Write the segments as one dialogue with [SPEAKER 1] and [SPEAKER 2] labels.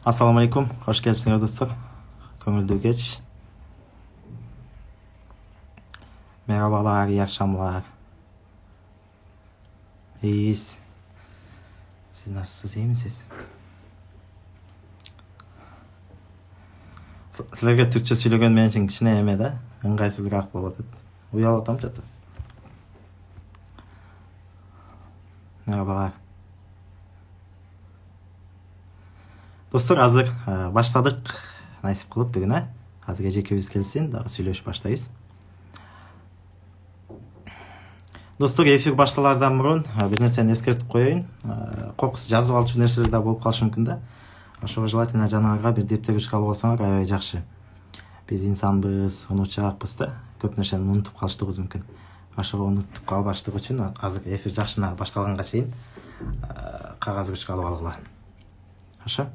[SPEAKER 1] Assalamu alaikum, hoş geldiniz dostlar. Köngülдүү geç. Merhabalar, iyi akşamlar. İyiyiz. Siz nasılsınız, iyi misiniz? Sizlerge Türkçe söylеген men için kişine eme de, ыңгайсызыраак болуп атат. Уялып атам жатып. Merhabalar. Достор, азыр баштадык. Насип кылып бүгүн, азыр эжекебиз келсин, дагы сүйлөшүп баштайбыз. Достор, эфир башталардан мурун бир нерсени эскертип коеюн. Кокус жазып алчу нерселер да болуп калышы мүмкүн да. Ошого желательно жанагыга бир дептегич алып алсаңар аябай жакшы. Биз инсанбыз, унутчаакпыз да. Көп нерсени унутуп калыштыгыбыз мүмкүн. Ошого унутуп калбаштык үчүн азыр эфир жакшына башталганга чейин кагаз ручка алып алгыла. Ошо.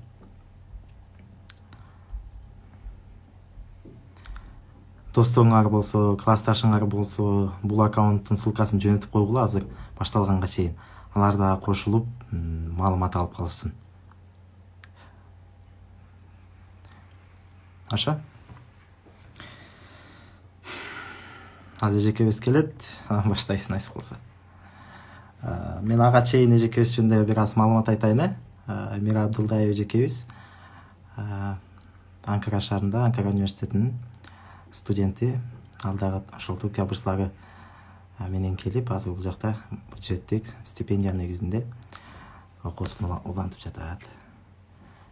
[SPEAKER 1] Достоңар болсо, классташыңар болсо, бул аккаунттун ссылкасын жөнөтүп койгула азыр башталганга чейин. Алар да кошулуп, маалымат алып калышсын. Ошо. Азыр эжекебиз келет, баштайбыз насип кылса. Мен ага чейин эжекебиз жөнүндө бир аз маалымат айтайын. Мира Абдылдаева эжекебиз Анкара шаарында, Анкара университетинин студенти. Ал дагы ошол Түркия бурслары менен келип, азыр бул жакта бюджеттик стипендия негизинде окуусун улантып жатат.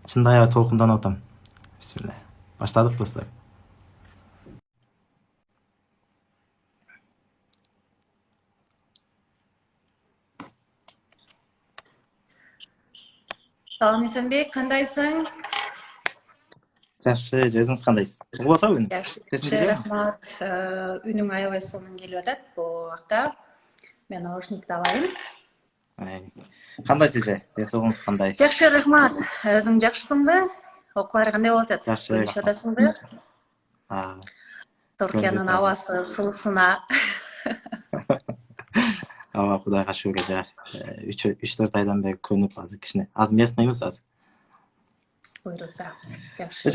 [SPEAKER 1] Чындап аябай толкунданып атам. Бисмилла. Баштадык достор.
[SPEAKER 2] Салам Эсенбек, кандайсың?
[SPEAKER 1] Жакшы, өзүңүз кандайсыз? Угуп атабы?
[SPEAKER 2] Жакшы, рахмат. Үнүң аябай сонун келип атат бул убакта. Мен наушникти алайын.
[SPEAKER 1] Кандайсыз же? Десоңуз кандай?
[SPEAKER 2] Жакшы, рахмат. Өзүң жакшысыңбы? Окуулар кандай болуп атат?
[SPEAKER 1] Жакшы.
[SPEAKER 2] Көрүшүп атасыңбы? Түркиянын
[SPEAKER 1] көрдүк,
[SPEAKER 2] абасы, суусуна.
[SPEAKER 1] Аба Кудайга шүгүр жа. 3-4 айдан бери көнүп азыр кичине. Аз местныйбыз азыр.
[SPEAKER 2] Буйруса. Жакшы.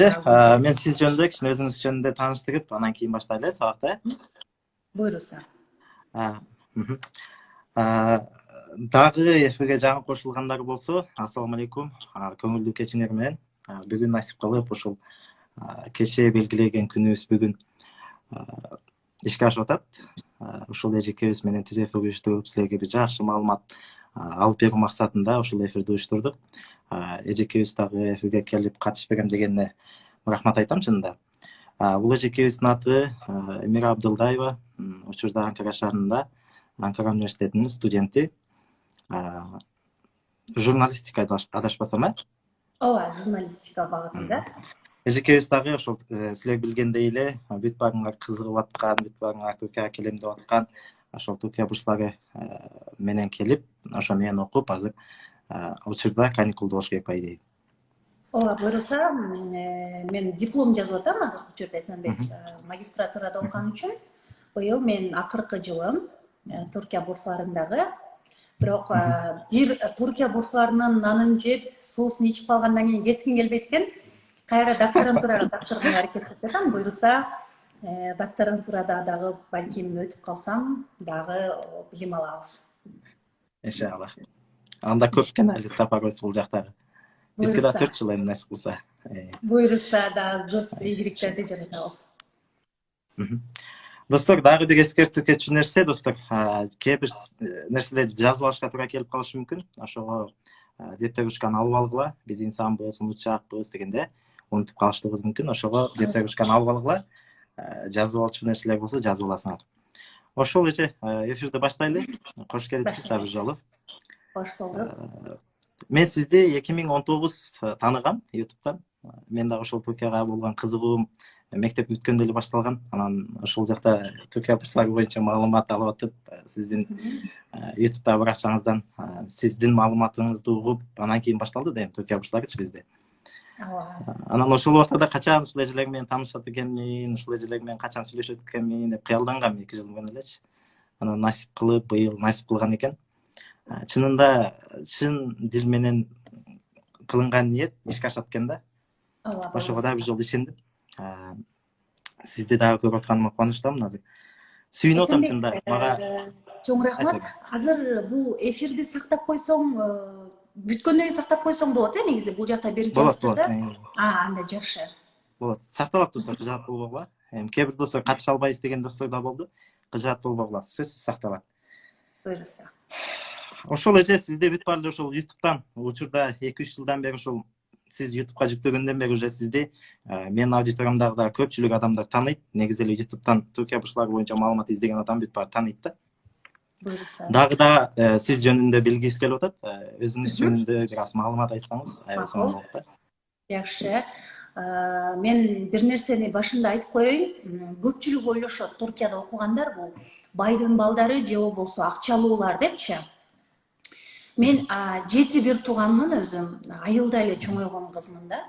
[SPEAKER 1] Мен сиз жөнүндө кичине өзүңүз жөнүндө тааныштырып, анан кийин баштайлы, сабакта.
[SPEAKER 2] Буйруса.
[SPEAKER 1] Дагы эфирге жаңы кошулгандар болсо, ассаламу алейкум. Көңүлдүү кечиңер менен бүгүн насип кылып ушул кечээ белгилеген күнүбүз бүгүн ишке ашып атат. Ушул эжекебиз менен түз эфир уюштуруп, силерге бир жакшы маалымат алып берүү максатында ушул эфирди уюштурдук. Эжекебиз дагы эфирге келип катышып берем дегенине рахмат айтам чынында. Бул эжекебиздин аты Мира Абдылдаева, учурда Анкара шаарында, Анкара университетинин студенти. Журналистика адашпасам,
[SPEAKER 2] Ооба, журналистика багытында.
[SPEAKER 1] Эжекебиз дагы ошол силер билгендей эле бүт баарыңар кызыгып аткан, бүт баарыңар Түркияга келем деп аткан, ошол Түркия бурслары менен келип, ошо менен окуп, азыр учурда каникулда болуш керек по идее.
[SPEAKER 2] Ооба, буйруса, мен диплом жазып атам азыркы учурда Эсенбек, магистратурада окуган үчүн. Быйыл мен акыркы жылым Түркия бурсларындагы. Бирок бир Түркия бурсларынын нанын жеп, суусун ичип калгандан кийин кетким келбейт экен. Кайра докторантурага тапшырууга аракет кылып жатам. Буйруса, докторантурада дагы балким өтүп калсам, дагы билим алабыз.
[SPEAKER 1] Иншалла. Анда көп экен али сапарыбыз бул жактагы. Бизге да 4 жыл эми насип кылса.
[SPEAKER 2] Буйруса да көп ийгиликтерди жаратабыз.
[SPEAKER 1] Достор, дагы бир эскертүү кетчү нерсе, достор, кээ бир нерселерди жазып алышка туура келип калышы мүмкүн. Ошого дептер ручканы алып алгыла. Биз инсанбыз, унутчаакпыз дегенде унутуп калыштыгыбыз мүмкүн. Ошого дептер ручканы алып алгыла. Жазып алчу нерселер болсо жазып аласыңар. Ошол эже эфирди баштайлы. Кош келипсиз бир жолу.
[SPEAKER 2] Кош болдук.
[SPEAKER 1] Мен сизди 2019 тааныгам YouTube'дан. Мен дагы ошол Түркияга болгон кызыгуум мектеп бүткөндө эле башталган. Анан ошол жакта Түркия бурслары боюнча маалымат алып атып, сиздин YouTube'да баракчаңыздан сиздин маалыматыңызды угуп, анан кийин башталды да эми Түркия бурсларычы бизде. Анан ошол убакта качан ушул эжелер менен таанышат экенмин, ушул эжелер менен качан сүйлөшөт экенмин деп кыялдангам 2 жыл мурун элечи. Анан насип кылып, быйыл насип кылган экен. Чынында чын дил менен кылынган ниет ишке ашат экен да.
[SPEAKER 2] ооба
[SPEAKER 1] ошого да бир жолу ишендим. Сизди дагы көрүп атканыма кубанычтамын азыр. Сүйүнүп атам чында. Мага
[SPEAKER 2] чоң рахмат. Азыр бул эфирди сактап койсоң, бүткөндөн кийин сактап койсоң болот негизи, бул жакта бир жазыптыр да. Анда жакшы.
[SPEAKER 1] Болот. Сакталат достор, кыжаат болбогула. Кээ бир достор катыша албайбыз деген достор да болду. Кыжаат болбогула, сөзсүз сакталат.
[SPEAKER 2] Буюрса.
[SPEAKER 1] Ошол эже сизде бүт баары ошол YouTube'дан учурда 2-3 жылдан бери ошол сиз YouTube'га жүктөгөндөн бери уже сизди менин аудиториямдагы да көпчүлүк адамдар тааныйт. Негизи эле YouTube'дан Түркия бурчтары боюнча маалымат издеген адам бүт баары тааныйт да.
[SPEAKER 2] Буюрса.
[SPEAKER 1] Дагы да сиз жөнүндө билгибиз келип атат. Өзүңүз жөнүндө бир аз маалымат айтсаңыз, сонун болот да.
[SPEAKER 2] Жакшы. Мен бир нерсени башында айтып коеюн. Көпчүлүк ойлошот, Туркияда окугандар бул байдын балдары же болбосо акчалуулар депчи. Мен 7 бир тууганмын өзүм. Айылда эле чоңойгон кызмын да.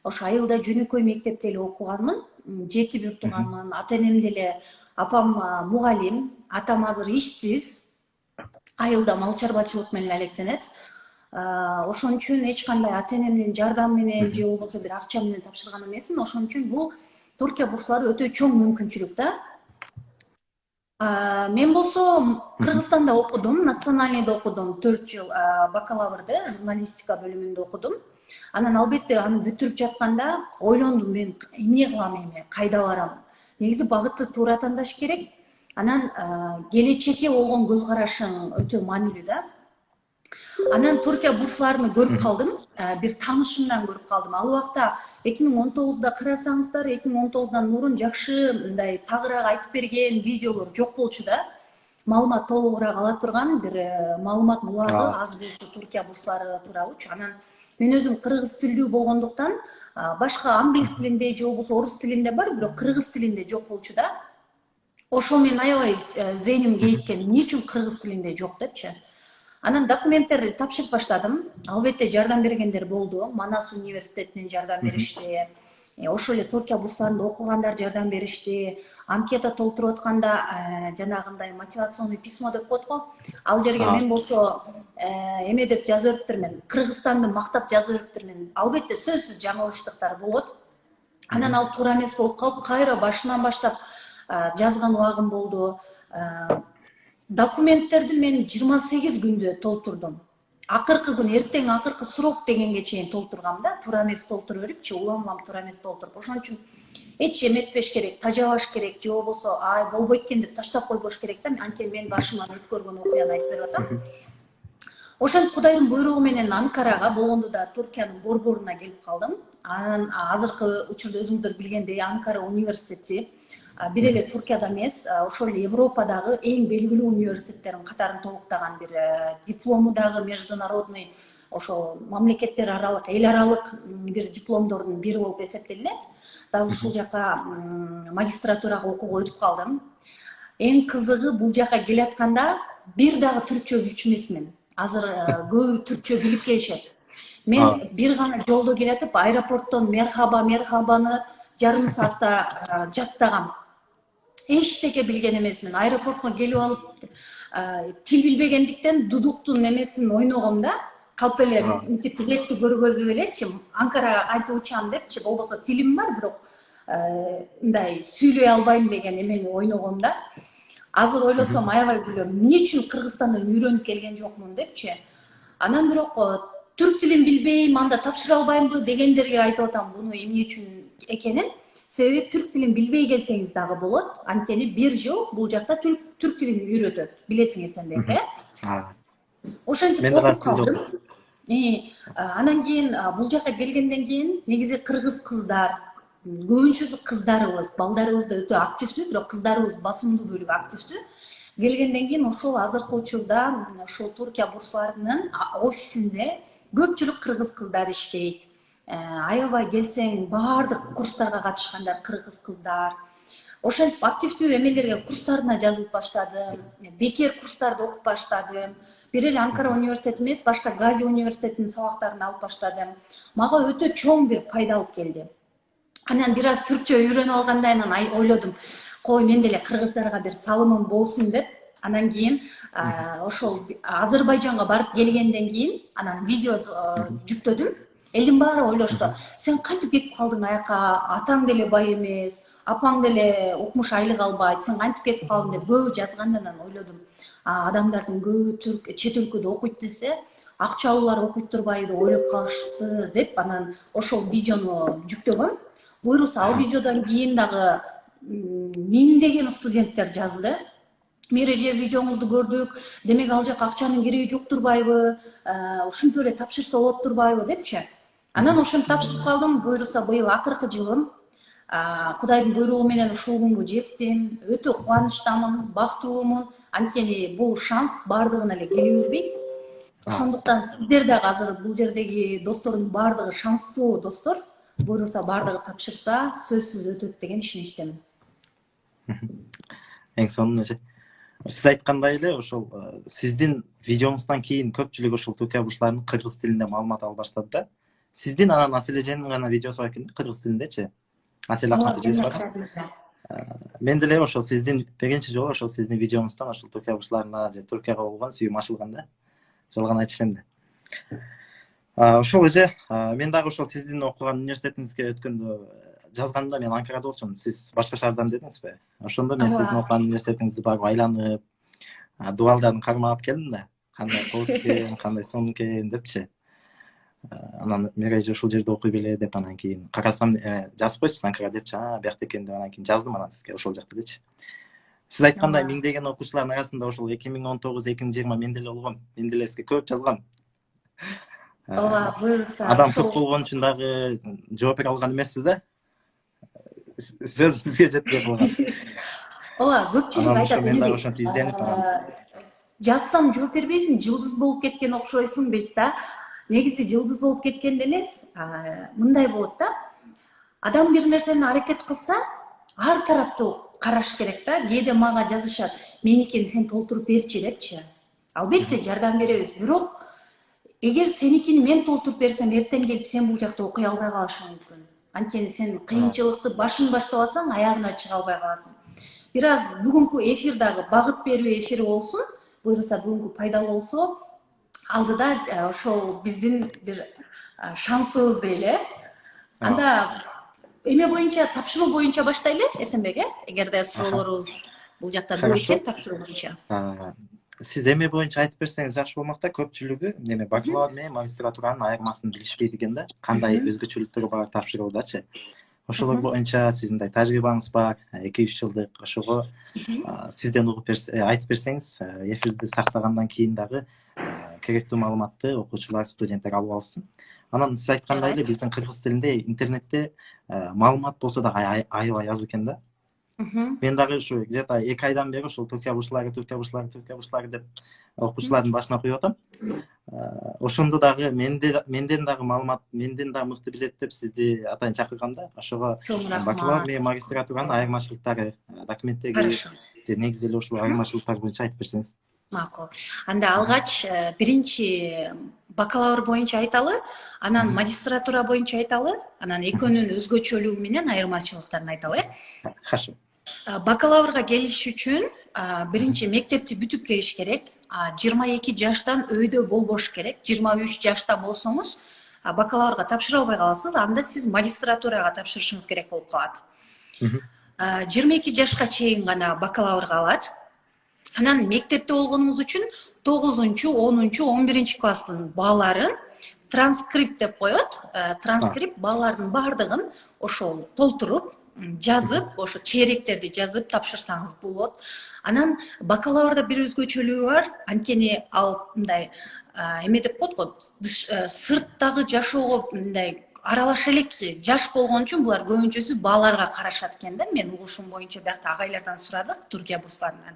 [SPEAKER 2] Ошо айылда жөнөкөй мектепте эле окуганмын. 7 бир тууганмын. Ата-энем деле, апам мугалим, атам азыр ишсиз. Айылда мал чарбачылык менен алектенет. Ошон үчүн эч кандай ата-энемдин жардамы менен же болбосо бир акча менен тапшырган эмесмин. Ошон үчүн бул Туркия бурслары өтө чоң мүмкүнчүлүк да. Мен болсо Кыргызстанда окудум, национальныйда окудум 4 жыл, бакалаврды, журналистика бөлүмүндө окудум. Анан албетте аны бүтүрүп жатканда ойлондум, мен эмне кылам эми, кайда барам? Негизи багытты туура тандаш керек. Анан келечекке болгон көз карашың өтө маанилүү да. Анан Туркия бурсларын көрүп калдым, бир таанышымдан көрүп калдым. Ал убакта 2019-да карасаңыздар, 2019-дан мурун жакшы мындай тагыраак айтып берген видеолор жок болчу да. Маалымат толугураак ала турган бир маалымат булагы аз болчу Туркия бурслары тууралуучу. Анан мен өзүм кыргыз тилдүү болгондуктан башка англис тилинде же болбосо орус тилинде бар, бирок кыргыз тилинде жок болчу да. Ошол мен аябай зейним кейиткен, эмне үчүн кыргыз тилинде жок депчи. Анан документтерди тапшырып баштадым. Албетте жардам бергендер болду. Манас университетинен жардам беришти. Ошол эле Туркия бурсларында окугандар жардам беришти. Анкета толтуруп атканда жанагындай мотивационный письмо деп коет го. Ал жерге мен болсо эме деп жазып өтүптүрмүн. Кыргызстанды мактап жазып өтүптүрмүн. Албетте сөзсүз жаңылыштыктар болот. Анан ал туура эмес болуп калып, кайра башынан баштап жазган убагым болду. Документтерди мен 28 күндө толтурдум. Акыркы күн, эртең акыркы срок дегенге чейин толтургам да, туура эмес толтура берипчи, улам туура эмес толтуруп. Ошон үчүн эч эметпеш керек, тажабаш керек, же болбосо болбойт экен деп таштап койбош керек да. Анткени мен башыман өткөргөн окуяны айтып берип атам. Ошентип Кудайдын буйругу менен Анкарага, болгондо да Туркиянын борборуна келип калдым. Анан азыркы учурда өзүңүздөр билгендей Анкара университети бир эле Туркияда эмес, ошол эле Европадагы эң белгилүү университеттердин катарын толуктаган бир диплому дагы международный, ошол мамлекеттер аралык, эл аралык бир дипломдордун бири болуп эсептелинет. Дагы ушул жака магистратурага окууга өтүп калдым. Эң кызыгы бул жака келатканда бир дагы түркчө билчү эмесмин. Азыр көбү түркчө билип келишет. Мен бир гана жолдо келатып, аэропорттон мерхабаны жарым саатта жаттагам. Эчтеке билген эмесмин. Аэропортко келип алып, тил билбегендиктен дудуктун эмесин ойногом да. Калп эле мынтип билетти көргөзүп элечи, Анкарага кайтып учам депчи, болбосо тилим бар, бирок мындай сүйлөй албайм деген эмени ойногом да. Азыр ойлосом аябай күлөм. Эмне үчүн Кыргызстандан үйрөнүп келген жокмун депчи. Анан бирок түрк тилин билбейм, анда тапшыра албаймбы дегендерге айтып атам буну эмне үчүн экенин. Себеби түрк тилин билбей келсеңиз дагы болот. Анткени бир жыл бул жакта түрк тилин үйрөтөт. Билесиңер сендер, Ошентип окуп калдым. Анан кийин бул жака келгенден кийин негизи кыргыз кыздар, көбүнчөсү кыздарыбыз, балдарыбыз да өтө активдүү, бирок кыздарыбыз басымдуу бөлүгү активдүү. Келгенден кийин ошол азыркы учурда ошол Туркия бурсларынын офисинде көпчүлүк кыргыз кыздар иштейт. Аябай келсең баардык курстарга катышкандар кыргыз кыздар. Ошентип активдүү эмелерге, курстарына жазылып баштадым. Бекер курстарды окуп баштадым. Бир эле Анкара университети эмес, башка Гази университетинин сабактарын алып баштадым. Мага өтө чоң бир пайда алып келди. Анан бир аз түркчө үйрөнүп алгандан кийин ойлодум, кой мен деле кыргыздарга бир салымым болсун деп. Анан кийин ошол Азербайжанга барып келгенден кийин анан видео жүктөдүм. элдин баары ойлошту, сен кантип кетип калдың аяка, атаң деле бай эмес, апаң деле укмуш айлык албайт, сен кантип кетип калдың деп көбү жазгандан ойлодум. Адамдардын көбү чет өлкөдө окуйт десе, акчалуулар окуйт турбайбы ойлоп калышыптыр деп анан ошол видеону жүктөгөм. Буюрса ал видеодон кийин дагы миңдеген студенттер жазды. Мереже видеоңузду көрдүк, демек ал жака акчанын кереги жок турбайбы, ушинтип эле тапшырса болот турбайбы депчи. Анан ошентип тапшырып калдым. Буюрса быйыл акыркы жылым. Кудайдын буйругу менен ушул күнгө жеттим. Өтө кубанычтамын, бактылуумун. Анткени бул шанс баардыгына эле келе бербейт. Ошондуктан сиздер дагы азыр бул жердеги достордун баардыгы шанстуу достор. Буюрса баардыгы тапшырса сөзсүз өтөт деген ишеничтемин.
[SPEAKER 1] Эң сонун эже. Сиз айткандай эле ошол сиздин видеоңуздан кийин көпчүлүк ошол Түркия бурчуларынын кыргыз тилинде маалымат ала баштады да. Сиздин анан Асель эженин гана видеосу бар экен кыргыз тилиндечи. Асель Акмат эжебиз бар. Мен деле ошол сиздин биринчи жолу ошол сиздин видеоңуздан ошол Түркия бурчуларына же Түркияга болгон сүйүүм ачылган да. Ошол гана айтышым да. Ошол эже, мен дагы ошол сиздин окуган университетиңизге өткөндө жазганда мен Анкарада болчумун. Сиз башка шаардан дедиңизби? Ошондо мен сиздин окуган университетиңизди барып айланып, дубалдарын кармап келдим да. Кандай кооз экен, кандай сонун экен депчи. Анан Мереже ушул жерде окуй беле деп анан кийин карасам жазып койчусуз Анкара депчи. Биякта экен деп анан кийин жаздым анан сизге ошол жакта дечи. Сиз айткандай миңдеген окуучулардын арасында ошол 2019-2020 мен деле болгом. Мен деле сизге көп жазгам.
[SPEAKER 2] Ооба, буюрса
[SPEAKER 1] Адам көп болгон үчүн дагы жооп бере алган эмессиз да. Сөз сизге жетпей калган.
[SPEAKER 2] Ооба, көпчүлүк айтат.
[SPEAKER 1] Мен дагы ошентип изденип барам.
[SPEAKER 2] Жазсам жооп бербейсиң, жылдыз болуп кеткен окшойсуң дейт да. Негизи жылдыз болуп кеткен эмес, мындай болот да. Адам бир нерсени аракет кылса, ар тараптуу караш керек да. Кээде мага жазышат, меникини сен толтуруп берчи депчи. Албетте жардам беребиз, бирок эгер сеникини мен толтуруп берсем, эртең келип сен бул жакта окуй албай калышың мүмкүн. Анткени сен кыйынчылыкты башын баштап алсаң, аягына чыга албай каласың. Бир аз бүгүнкү эфир дагы багыт берүү эфири болсун, буюрса бүгүнкү пайдалуу болсо, алдыда ошол биздин бир шансыбыз дейли. Анда эме боюнча, тапшыруу боюнча баштайлы, Эсенбек, эгерде суроолорубуз бул жакта көп экен тапшыруу боюнча.
[SPEAKER 1] Сиз эме боюнча айтып берсеңиз жакшы болмок да. Көпчүлүгү неме бакалавр менен магистратуранын айырмасын билишпейт экен да. Кандай өзгөчөлүктөрү бар тапшыруудачы. Ошолор боюнча сиздин тажрыйбаңыз бар, 2-3 жылдык. Ошого сизден угуп айтып берсеңиз, эфирди сактагандан кийин дагы керектүү маалыматты окуучулар, студенттер алып алсын. Анан сиз айткандай эле биздин кыргыз тилинде интернетте маалымат болсо дагы аябай аз экен да. Мен дагы ушу где-то 2 айдан бери ушул Түркия бурчулары деп окуучулардын башына коюп атам. Ошондо дагы менден дагы маалымат, менден дагы мыкты билет деп сизди атайын чакыргам да. Ошого бакалавр менен магистратуранын айырмачылыктары, документтеги же негизи эле ушул айырмачылыктар боюнча айтып берсеңиз.
[SPEAKER 2] Макул. Анда алгач биринчи бакалавр боюнча айталы, анан магистратура боюнча айталы, анан экөөнүн өзгөчөлүгү менен айырмачылыктарын айталы.
[SPEAKER 1] Хорошо.
[SPEAKER 2] Бакалаврга келиш үчүн биринчи мектепти бүтүп келиш керек. 22 жаштан өйдө болбош керек. 23 жашта болсоңуз бакалаврга тапшыра албай каласыз. Анда сиз магистратурага тапшырышыңыз керек болуп калат. 22 жашка чейин гана бакалаврга алат. Анан мектепте болгонуңуз үчүн 9-чу, 10-чу, 11-чи класстын бааларын транскрипт деп коет. Транскрипт баалардын баардыгын ошол толтуруп, жазып, ошо чейректерди жазып тапшырсаңыз болот. Анан бакалаврда бир өзгөчөлүгү бар. Анткени ал мындай эме деп коет го, сырттагы жашоого мындай аралаша элек жаш болгон үчүн булар көбүнчөсү бааларга карашат экен да. Мен угушум боюнча биякта агайлардан сурадык, Түркия бурсларынан.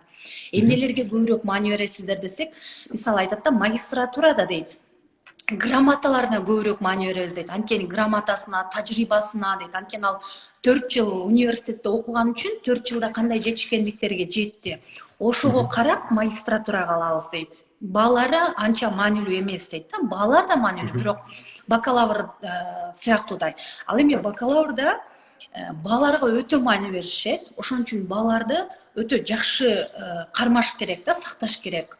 [SPEAKER 2] Эмнелерге көбүрөөк маани бересиздер десек, мисалы айтат да, магистратурада дейт, грамоталарына көбүрөөк маани беребиз дейт. Анткени грамотасына, тажрыйбасына дейт. Анткени ал 4 жыл университетте окуган үчүн 4 жылда кандай жетишкендиктерге жетти. Ошого карап магистратурага алабыз дейт. Баалары анча маанилүү эмес дейт да. Баалар да маанилүү, бирок бакалавр сыяктуудай. Ал эми бакалаврда бааларга өтө маани беришет. Ошон үчүн бааларды өтө жакшы кармаш керек да, сакташ керек.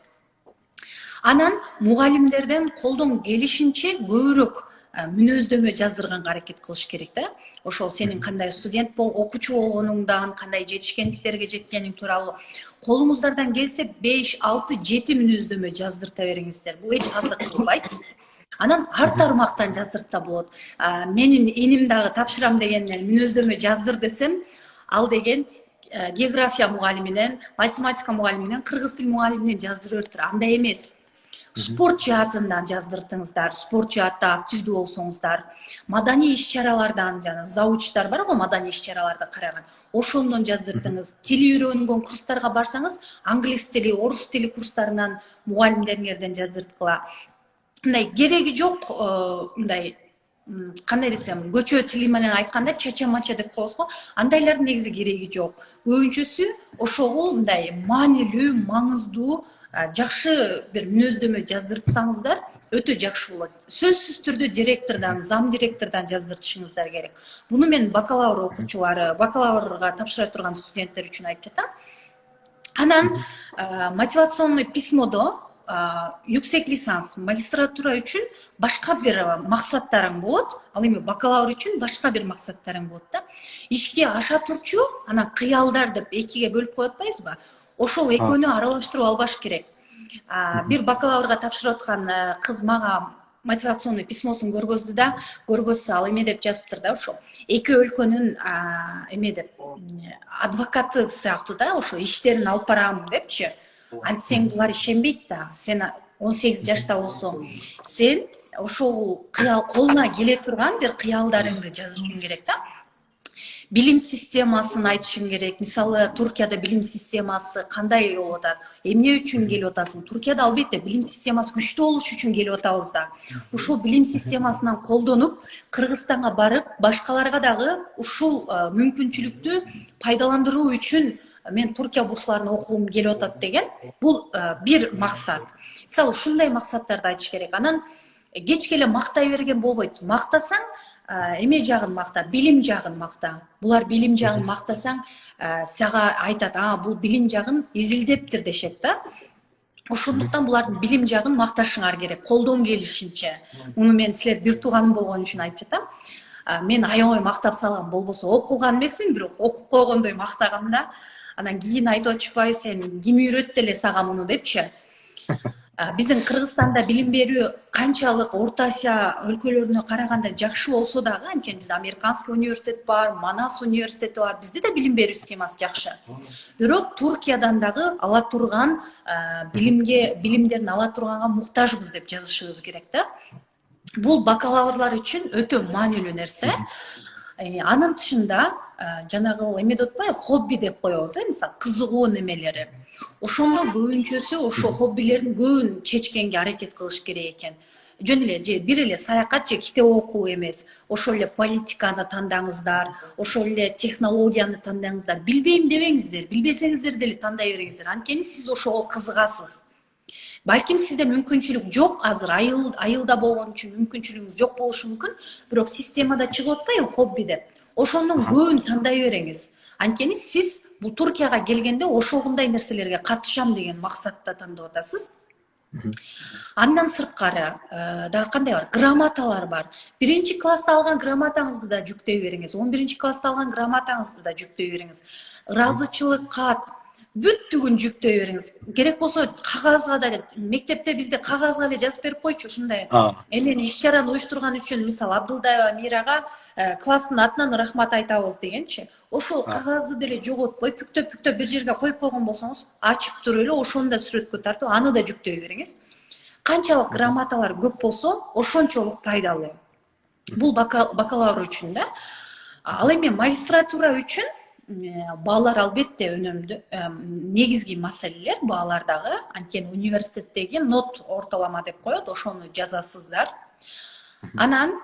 [SPEAKER 2] Анан мугалимдерден колдон келишинче көбүрөөк мүнөздөмө жаздырганга аракет кылыш керек да. Ошол сенин кандай студент окуучу болгонуңдан, кандай жетишкендиктерге жеткениң тууралуу колуңуздардан келсе 5, 6, 7 мүнөздөмө жаздырта бериңиздер. Бул эч аздык кылбайт. Анан ар тармактан жаздыртса болот. Менин эним дагы тапшырам дегеннен мүнөздөмө жаздыр десем, ал деген география мугалиминен, математика мугалиминен, кыргыз тил мугалиминен жаздырып өтүр. Андай эмес. Спорт жаатынан жаздыртыңыздар, спорт жаатта активдүү болсоңуздар, маданий иш-чаралардан, жана заучтар бар го, маданий иш-чараларды караган, ошондон жаздыртыңыз. Тил үйрөнгөн курстарга барсаңыз, англис тили, орус тили курстарынан мугалимдериңерден жаздырткыла. Мындай кереги жок, мындай кандай десем, көчө тили менен айтканда чача-мача деп коебуз го, андайлардын негизи кереги жок. Көбүнчөсү ошол мындай маанилүү, маңыздуу, жакшы бир мүнөздөмө жаздыртсаңыздар, өтө жакшы болот. Сөзсүз түрдө директордон, зам директордон жаздыртышыңыздар керек. Буну мен бакалавр окуучулары, бакалаврга тапшыра турган студенттер үчүн айтып жатам. Анан мотивационный письмодо yüksek lisans, магистратура үчүн башка бир максаттарың болот. Ал эми бакалавр үчүн башка бир максаттарың болот да. Ишке аша турчу, анан кыялдар деп экиге бөлүп коюп атпайбызбы? Ошол экөөнү аралаштырып албаш керек. Бир бакалаврга тапшырып аткан кыз мага мотивационный письмосун көргөздү да, көргөзсө ал эме деп жазыптыр да, ошо эки өлкөнүн эме деп адвокаты сыяктуу да, ошо иштерин алып барам депчи. Антсең булар ишенбейт да. Сен 18 жашта болсоң, сен ошол кыял колуна келе турган бир кыялдарыңды жазышың керек да. Билим системасын айтышың керек. Мисалы, Туркияда билим системасы кандай болуп атат? Эмне үчүн келип атасың? Туркияда албетте билим системасы күчтүү болуш үчүн келип атабыз да. Ушул билим системасынан колдонуп, Кыргызстанга барып, башкаларга дагы ушул мүмкүнчүлүктү пайдаландыруу үчүн мен Туркия бурсларын окугум келип атат деген, бул бир максат. Мисалы, ушундай максаттарды айтыш керек. Анан кечке эле мактай берген болбойт. Мактасаң, эме жагын макта, билим жагын макта. Булар билим жагын мактасаң, сага айтат, бул билим жагын изилдептир дешет да. Ошондуктан булардын билим жагын макташыңар керек, колдон келишинче. Муну мен силер бир тууганым болгон үчүн айтып жатам. Мен аябай мактап салгам, болбосо окуган эмесмин, бирок окуп койгондой мактагам да. Анан кийин айтып атышпайбы, сен ким үйрөттү эле сага муну депчи. Биздин Кыргызстанда билим берүү канчалык Орто Азия өлкөлөрүнө караганда жакшы болсо дагы, анткени бизде Американский университет бар, Манас университети бар, бизде да билим берүү системасы жакшы. Бирок Туркиядан дагы ала турган билимдерин ала турганга муктажбыз деп жазышыбыз керек да. Бул бакалаврлар үчүн өтө маанилүү нерсе. Анын тышында жанагы эме деп атпайбы, хобби деп коебуз, мисалы, кызыгуу немелери. Ошондо көбүнчөсү ошо хоббилердин көбүн чечкенге аракет кылыш керек экен. Жөн эле же бир эле саякат же китеп окуу эмес, ошол эле политиканы тандаңыздар, ошол эле технологияны тандаңыздар. Билбейм дебеңиздер, билбесеңиздер деле тандай бериңиздер. Анткени сиз ошого кызыгасыз. Балким сизде мүмкүнчүлүк жок, азыр айылда болгон үчүн мүмкүнчүлүгүңүз жок болушу мүмкүн, бирок системада чыгып атпайбы хобби деп. Ошондон көбүн тандай бериңиз. Анткени сиз бул Туркияга келгенде ошондой нерселерге катышам деген максатта тандап атасыз. Андан сырткары дагы кандай бар? Грамоталар бар. 1-класста алган грамотаңызды да жүктөй бериңиз. 11-класста алган грамотаңызды да жүктөй бериңиз. Ыраазычылык кат бүттүгүн жүктөй бериңиз. Керек болсо кагазга да, мектепте бизде кагазга эле жазып берип койчу, ушундай эмени иш-чараны уюштурган үчүн, мисалы, Абдылдаева Мирага класстын атынан рахмат айтабыз дегенчи. Ошол кагазды деле жоготпой, бүктөп бир жерге коюп койгон болсоңуз, ачып туруп эле ошону да сүрөткө тартып, аны да жүктөй бериңиз. Канчалык грамоталар көп болсо, ошончолук пайдалуу. Бул бакалавр үчүн да. Ал эми магистратура үчүн баалар албетте өнөмдүү. Негизги маселелер баалардагы, анткени университеттеги нот ортолама деп коет, ошону жазасыздар. Анан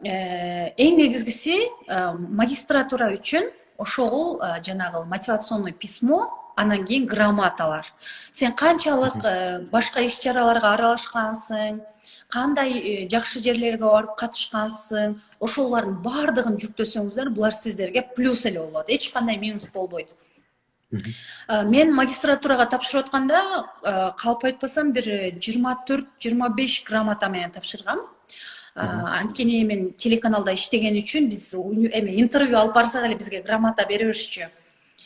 [SPEAKER 2] эң негизгиси магистратура үчүн ошол жанагы мотивационный письмо, анан кийин грамоталар. Сен канчалык башка иш-чараларга аралашкансың, кандай жакшы жерлерге барып катышкансың, ошолордун баардыгын жүктөсөңүздөр, булар сиздерге плюс эле болот, эч кандай минус болбойт. Мен магистратурага тапшырып атканда, калп айтпасам, бир 24-25 грамота менен тапшыргам. Анткени мен телеканалда иштеген үчүн биз эме интервью алып барсак эле бизге грамота бере беришчү.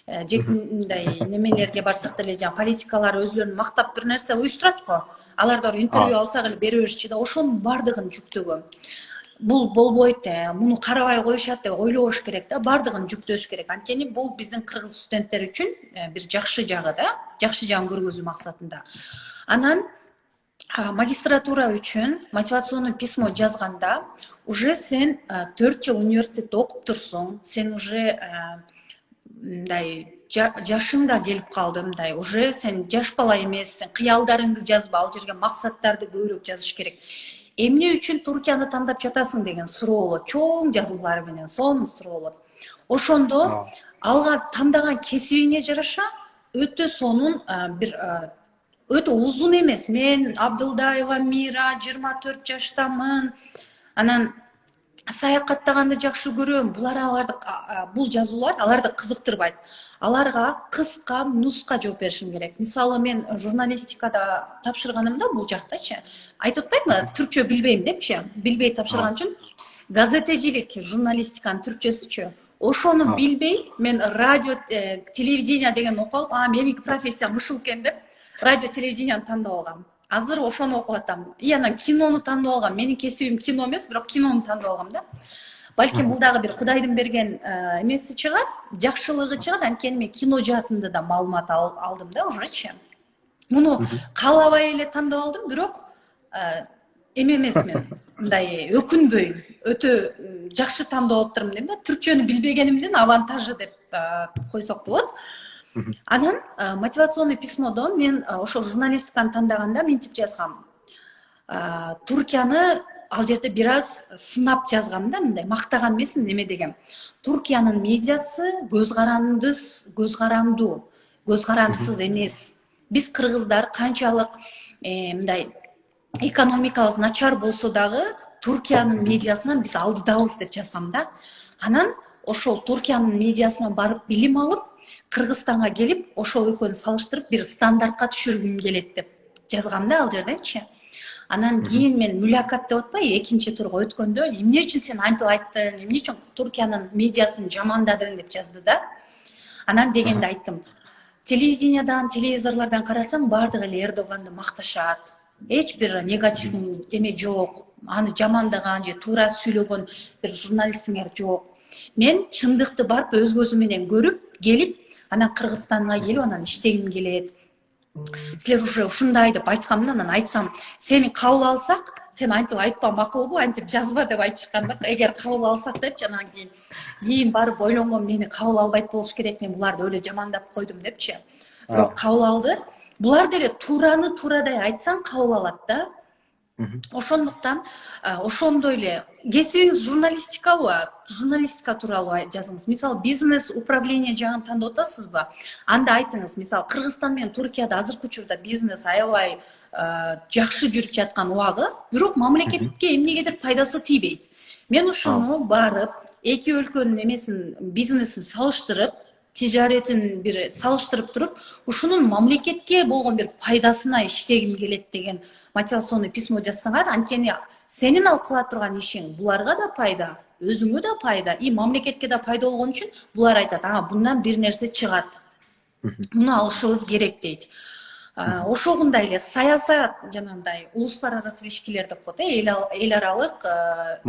[SPEAKER 2] Мындай немелерге барсак деле жаңы политикалар өзлөрүн мактап бир нерсе уюштурат го. Алардан интервью алсак эле бере беришчү да ошонун бардыгын жүктөгөн. Бул болбойт, муну карабай коюшат деп ойлобош керек да, бардыгын жүктөш керек. Анткени бул биздин кыргыз студенттер үчүн бир жакшы жагы да, жакшы жагын көргөзүү максатында. Анан магистратура үчүн мотивационный письмо жазганда уже сен 4 жыл университетте окуп турсуң, сен уже мындай жашың да келип калды, мындай уже сен жаш бала эмессиң, кыялдарыңды жазба, ал жерге максаттарды көбүрөөк жазыш керек. Эмне үчүн Туркияны тандап жатасың деген суроо болот, чоң жазуулар менен сонун суроо болот. Ошондо алган тандаган кесибиңе жараша өтө сонун бир өтө узун эмес. Мен Абдылдаева Мира 24 жаштамын. Анан саякаттаганды жакшы көрөм. Бул жазуулар аларды кызыктырбайт. Аларга кыска нуска жооп беришим керек. Мисалы мен журналистикада тапшырганымда бул жактачы айтып атпаймынбы, түркчө билбейм депчи, билбей тапшырган үчүн газетечилик журналистиканын түркчөсүчү. Ошону билбей мен радио, телевидение деген окуп алып, менин профессиям ушул экен деп радио телевиденияны тандап алгам. Азыр ошону окуп атам. И анан кинону тандап алгам. Менин кесибим кино эмес, бирок кинону тандап алгам да. Балким бул дагы бир Кудайдын берген эмеси чыгар, жакшылыгы чыгар. Анткени мен кино жаатында да маалымат алдым да ужечи. Муну каалабай эле тандап алдым, бирок эме эмесмин. Мындай өкүнбөйм. Өтө жакшы тандап алыптырмын дейм да. Түркчөнү билбегенимдин авантажы деп койсок болот. Анан мотивационный письмодо мен ошол журналистиканы тандаганда мынтип жазгам. Туркияны ал жерде бир аз сынап жазгам да, мындай мактаган эмесмин, неме дегем. Туркиянын медиасы көз карандысыз эмес. Биз кыргыздар канчалык мындай экономикабыз начар болсо дагы Туркиянын медиасынан биз алдыдабыз деп жазгам да. Анан ошол Туркиянын медиасынан барып билим алып, Кыргызстанга келип, ошол экөөнү салыштырып бир стандартка түшүргүм келет деп жазгам да ал жердечи. Анан кийин мен мülakат деп атпайбы, экинчи турга өткөндө, эмне үчүн сен антип айттың, эмне үчүн Туркиянын медиасын жамандадың деп жазды да. Анан дегенде айттым, телевидениядан, телевизорлордон карасаң, бардыгы эле Эрдоганды макташат. Эч бир негатив эме жок. Аны жамандаган же туура сүйлөгөн бир журналистиңер жок. Мен чындыкты барып өз көзүм менен көрүп, келип, анан Кыргызстанга келип, анан иштегим келет. Силер уже ушундай деп айткам да, анан айтсам, сени кабыл алсак, сен антип айтпа макулбу, антип жазба деп айтышкан да. Эгер кабыл алсак депчи, анан кийин барып ойлонгом, мени кабыл албайт болуш керек, мен буларды өлө жамандап койдум депчи. Бирок кабыл алды. Булар деле туураны туурадай айтсаң кабыл алат да. Ошондуктан ошондой эле кесибиңиз журналистикабы, журналистика тууралуу жазыңыз. Мисалы, бизнес управление жагын тандап атасызбы? Анда айтыңыз. Мисалы, Кыргызстан менен Туркияда азыркы учурда бизнес аябай жакшы жүрүп жаткан убагы, бирок мамлекетке эмнегедир пайдасы тийбейт. Мен ушуну барып, эки өлкөнүн эмесин, бизнесин салыштырып, тижаретин бир салыштырып туруп, ушунун мамлекетке болгон бир пайдасына иштегим келет деген мотивационный письмо жазсаңар, анткени сенин ал кыла турган ишиң буларга да пайда, өзүңө да пайда, и мамлекетке да пайда болгон үчүн булар айтат, bundan бир нерсе чыгат. Муну алышыбыз керек дейт. Ошогундай эле саясат жанагындай улустар арасы илишкилер деп коет, эл аралык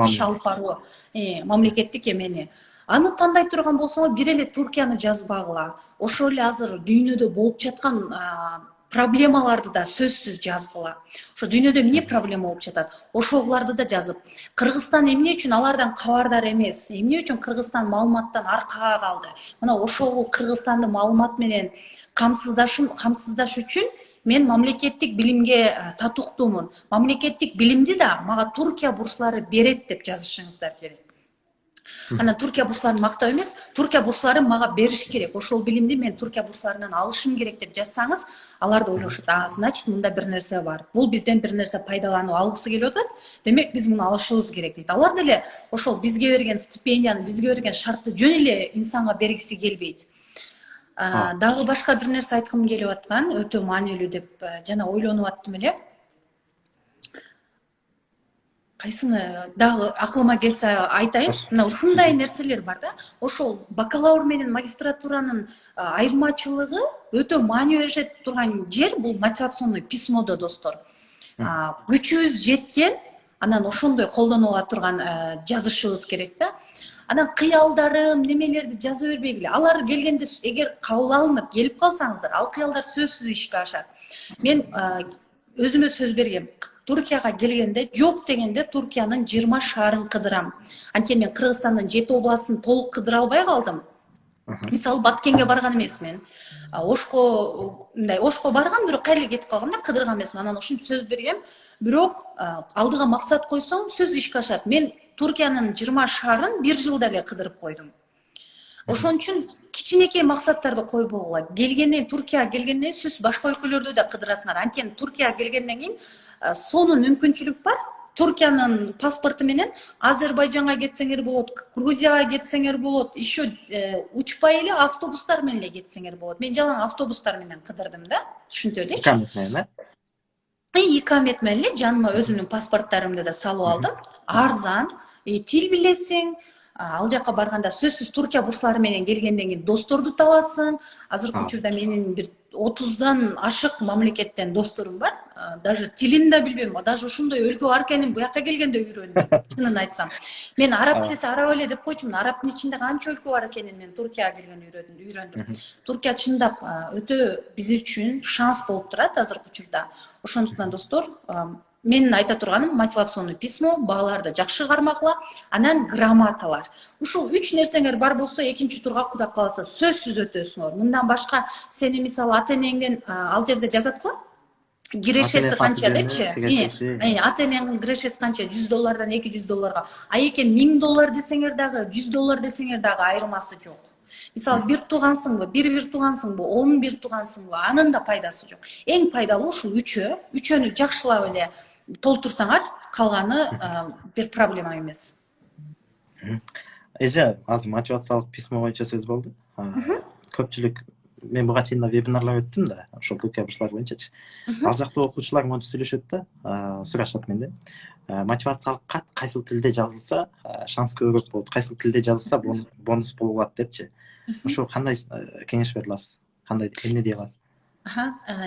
[SPEAKER 2] иш алып баруу, мамлекеттик эмени. Аны тандай турган болсоңор, бир эле Туркияны жазбагыла. Ошол эле азыр дүйнөдө болуп жаткан проблемаларды да сөзсүз жазгыла. Ошо дүйнөдө эмне проблема болуп жатат? Ошоларды да жазып, Кыргызстан эмне үчүн алардан кабардар эмес? Эмне үчүн Кыргызстан маалыматтан аркага калды? Мына ошол Кыргызстанды маалымат менен камсыздаш үчүн мен мамлекеттик билимге татыктуумун. Мамлекеттик билимди да мага Туркия бурслары берет деп жазышыңыздар керек. Анан Туркия бурсларын мактап эмес, Туркия бурслары мага бериш керек. Ошол билимди мен Туркия бурсларынан алышым керек деп жазсаңыз, алар да ойлошот, значит, мында бир нерсе бар. Бул бизден бир нерсе пайдаланып алгысы келип атат. Демек, биз муну алышыбыз керек дейт. Алар деле ошол бизге берген стипендияны, бизге берген шартты жөн эле инсанга бергиси келбейт. Дагы башка бир нерсе айткым келип аткан, өтө маанилүү деп жана ойлонуп аттым эле. кайсыны дагы акылыма келсе айтайын.
[SPEAKER 1] Баш.
[SPEAKER 2] Мына ушундай нерселер бар да. Ошол бакалавр менен магистратуранын айырмачылыгы өтө маани беришет турган жер бул мотивационный письмодо достор. Күчүбүз жеткен, анан ошондой колдонула турган жазышыбыз керек да. Анан кыялдарым, немелерди жаза бербегиле. Алар келгенде эгер кабыл алынып келип калсаңыздар, ал кыялдар сөзсүз ишке ашат. Мен өзүмө сөз бергем. Туркияга келгенде жок дегенде Туркиянын 20 шаарын кыдырам. Анткени мен Кыргызстандын 7 областын толук кыдыра албай калдым. Мисалы Баткенге барган эмесмин. Ошко баргам, бирок кайра кетип калгам да, кыдырган эмесмин. Анан ушинтип сөз бергем. Бирок алдыга максат койсоң, сөз ишке ашат. Мен Туркиянын 20 шаарын 1 жылда эле кыдырып койдум. Ошон үчүн кичинекей максаттарды койбогула. Туркияга келгенден кийин сиз башка өлкөлөрдө да кыдырасыңар. Анткени Туркияга келгенден кийин сонун мүмкүнчүлүк бар. Туркиянын паспорту менен Азербайжанга кетсеңер болот, Грузияга кетсеңер болот, еще учпай эле автобустар менен эле кетсеңер болот. Мен жалаң автобустар менен кыдырдым да, түшүнтөлүчү.
[SPEAKER 1] Икамет менен,
[SPEAKER 2] Икамет менен эле жаныма өзүмдүн паспорттарымды да салып алдым. Арзан, тил билесиң, ал жака барганда сөзсүз Туркия бурслары менен келгенден кийин досторду табасың. Азыркы учурда менин бир 30дан ашык мамлекеттен досторум бар. Даже тилин да билбейм. Даже ушундай өлкө бар экенин буяка келгенде үйрөндүм. Чынын айтсам. Мен араб десе араб эле деп койчумун. Арабтын ичинде канча өлкө бар экенин мен Туркияга келгенде үйрөндүм. Туркия чындап өтө биз үчүн шанс болуп турат азыркы учурда. Ошондуктан достор, менин айта турганым мотивационный письмо, бааларды жакшы кармагыла, анан грамоталар. Ушул 3 нерсеңер бар болсо, экинчи турга Кудай кааласа сөзсүз өтөсүңөр. Мындан башка сени мисалы ата-энеңден ал жерде жазат го. Грешеси канча депчи? Ата-энеңдин грешеси канча? $100 $200. Экен $1000 десеңер дагы, $100 десеңер дагы айырмасы жок. Мисалы бир туугансыңбы, бир туугансыңбы, 11 туугансыңбы, анын да пайдасы жок. Эң пайдалуу ушул үчөөнү жакшылап эле толтурсаңар, калганы бир проблема эмес.
[SPEAKER 1] Эже, азыр мотивациялык письмо боюнча сөз болду. Көпчүлүк мен буга чейин да вебинарлар өттүм да, ошол Туркия бурслар боюнчачы. Ал жакта окуучулар монтип сүйлөшөт да, сурашат менден. Мотивациялык кат кайсыл тилде жазылса, шанс көбүрөөк болот, кайсыл тилде жазылса бонус болуп калат депчи. Ошо кандай кеңеш бере аласыз? Кандай эмне дей аласыз?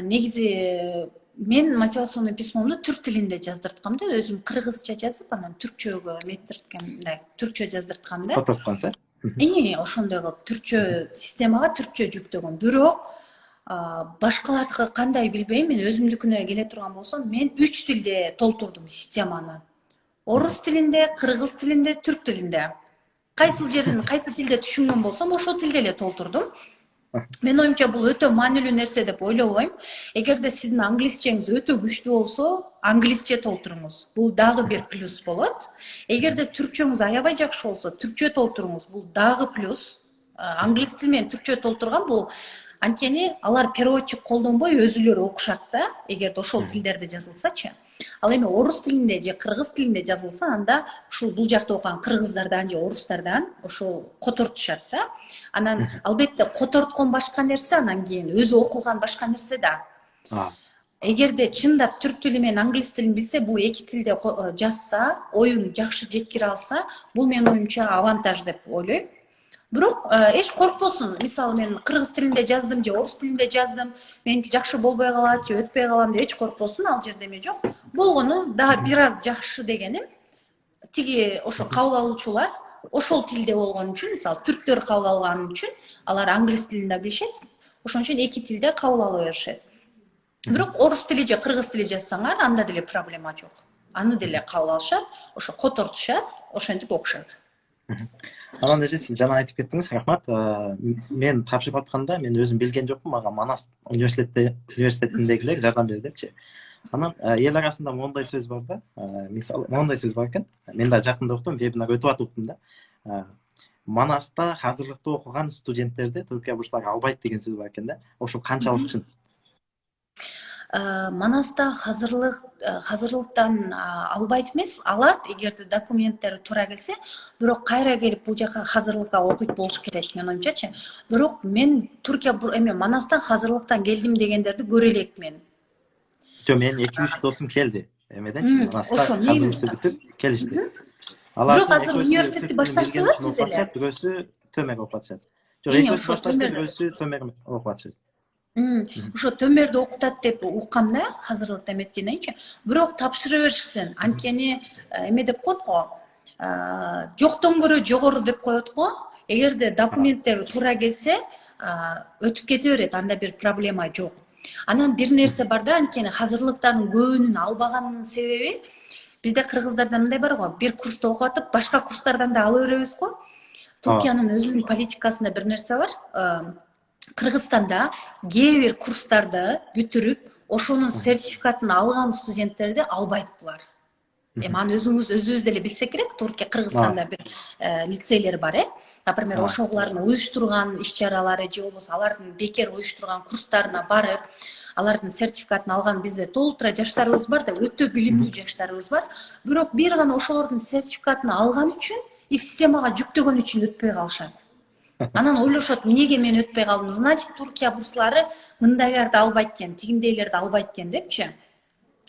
[SPEAKER 2] Негизи мен мотивационный письмомду түрк тилинде жаздырткам да, өзүм кыргызча жазып, анан түркчөгө меттирткем, түркчө жаздырткам да.
[SPEAKER 1] Которткансыз?
[SPEAKER 2] Ошондой кылып түркчө системага түркчө жүктөгөн. Бирок башкалардыкы кандай билбейм, мен өзүмдүкүнө келе турган болсом, мен 3 тилде толтурдум системаны. Орус тилинде, кыргыз тилинде, түрк тилинде. Кайсыл жерин, кайсы тилде түшүнгөн болсом, ошол тилде эле толтурдум. Мен оюмча бул өтө маанилүү нерсе деп ойлобойм. Эгерде сиздин англисчеңиз өтө күчтүү болсо, англисче толтуруңуз. Бул дагы бир плюс болот. Эгерде түркчөңүз аябай жакшы болсо, түркчө толтуруңуз. Бул дагы плюс. Англис тил менен түркчө толтурган бул анткени алар переводчик колдонбой өзүлөрү окушат да, эгерде ошол тилдерде жазылсачы. Ал эми орус тилинде же кыргыз тилинде жазылса, анда ушул бул жакта окуган кыргыздардан же орустардан ошол котортушат да. Анан албетте которткон башка нерсе, анан кийин өзү окуган башка нерсе да. Эгерде чындап түрк тили менен англис тилин билсе, бул эки тилде жазса, оюн жакшы жеткире алса, бул менин оюмча авантаж деп ойлойм. Бирок эч коркпосун. Мисалы мен кыргыз тилинде жаздым же орус тилинде жаздым, меники жакшы болбой калат же өтпөй калам деп эч коркпосун, ал жерде эме жок. Болгону да бир аз жакшы дегеним, тиги ошо кабыл алуучулар ошол тилде болгон үчүн, мисалы түрктөр кабыл алган үчүн, алар англис тилин да билишет. Ошон үчүн эки тилде кабыл ала беришет. Бирок орус тили же кыргыз тили жазсаңар, анда деле проблема жок. Аны деле кабыл алышат, ошо котортушат, ошентип окушат.
[SPEAKER 1] Анан эже сиз жана айтып кеттиңиз, рахмат. Мен тапшырып атканда мен өзүм билген жокмун, мага Манас университетиндегилер жардам берди депчи. Анан эл арасында мондай сөз бар да, мисалы мондай сөз бар экен. Мен да жакында уктум, вебинар өтүп атып уктум да. Манаста hazırlıkta окуган студенттерди Түркия бурслары албайт деген сөз бар экен да. Ошол канчалык чын?
[SPEAKER 2] Манаста hazırlıktан албайт эмес, алат, эгерде документтери туура келсе, бирок кайра келип бул жака hazırlıkка окуйт болуш керек, мен оюмчачы. Бирок мен Түркия Манастан hazırlıктан келдим дегендерди көрө элекмин.
[SPEAKER 1] Мен 2-3 досум келди. эмеденчи мына
[SPEAKER 2] ошо мен
[SPEAKER 1] азыркы бүтүп келишти.
[SPEAKER 2] бирок азыр университетти башташты го сиз эле?
[SPEAKER 1] Бирөөсү төмөр окуп атышат. Жок, экөөсү башташты, бирөөсү төмөр окуп атышат.
[SPEAKER 2] Ошо төмөрдү окутат деп уккам да, азырлык эметкенденчи. Бирок тапшыра беришсин. Анткени эме деп коет го. Жоктон көрө жогору деп коет го. Эгерде документтер туура келсе, өтүп кете берет, анда бир проблема жок. Анан бир нерсе бар да, анткени азырлыктардын көбүнүн албаганынын себеби бизде кыргыздарда мындай бар го, бир курсту окуп атып, башка курстардан да ала беребиз го. Туркиянын өзүнүн политикасында бир нерсе бар. Кыргызстанда кээ бир курстарды бүтүрүп, ошонун сертификатын алган студенттерди албайт булар. Эми аны өзүбүз деле билсек керек, Туркия, Кыргызстанда бир лицейлер бар, Например, ошолордун уюштурган иш-чаралары же болбосо алардын бекер уюштурган курстарына барып, алардын сертификатын алган бизде толтура жаштарыбыз бар да, өтө билимдүү жаштарыбыз бар. Бирок бир гана ошолордун сертификатын алган үчүн, системага жүктөгөн үчүн өтпөй калышат. Анан ойлошот, эмнеге мен өтпөй калдым? Значит, Туркия бурслары мындайларды албайт экен, тигиндейлерди албайт экен депчи.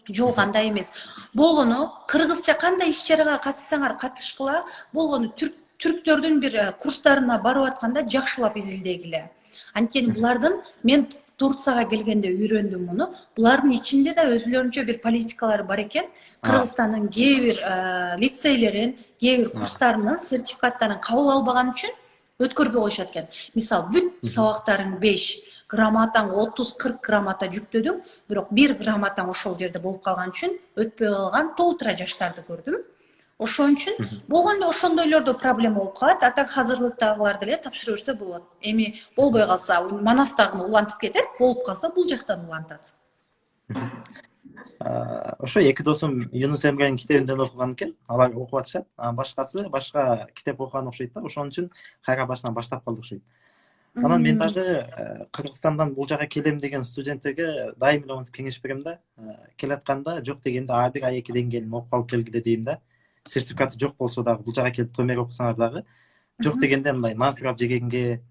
[SPEAKER 2] Жок, андай эмес. Болгону кыргызча кандай иш-чарага катышсаңар катышкыла, болгону түрктөрдүн бир курстарына барып атканда жакшылап изилдегиле. Анткени булардын, мен Турцияга келгенде үйрөндүм муну. Булардын ичинде да өзүлөрүнчө бир политикалары бар экен. Кыргызстандын кээ бир лицейлерин, кээ бир курстарынын сертификаттарын кабыл албаган үчүн өткөрбөй коюшат экен. Мисалы, бүт сабактарың 5, грамотаң 30-40 грамота жүктөдүң, бирок 1 грамотаң ошол жерде болуп калган үчүн өтпөй калган толтура жаштарды көрдүм. Ошон үчүн болгондо ошондойлордо проблема болуп калат. Атак азырлыктагылар деле тапшыра берсе болот. Эми болбой калса, Манастагы улантып кетет, болуп калса бул жактан улантат.
[SPEAKER 1] Ошо эки досум Юнус Эмре'нин китебинден окуган экен. Алар окуп атышат. Башкасы башка китеп окуган окшойт да. Ошон үчүн кайра башынан баштап калды окшойт. Анан мен дагы Кыргызстандан бул жака келем деген студенттерге дайым эле монтип кеңеш берем да. Келатканда жок дегенде А1, А2ден келип окуп алып келгиле дейм да. Сертификаты жок болсо дагы бул жака келип төмөр окусаңар дагы жок дегенде мындай нан сурап жегенге,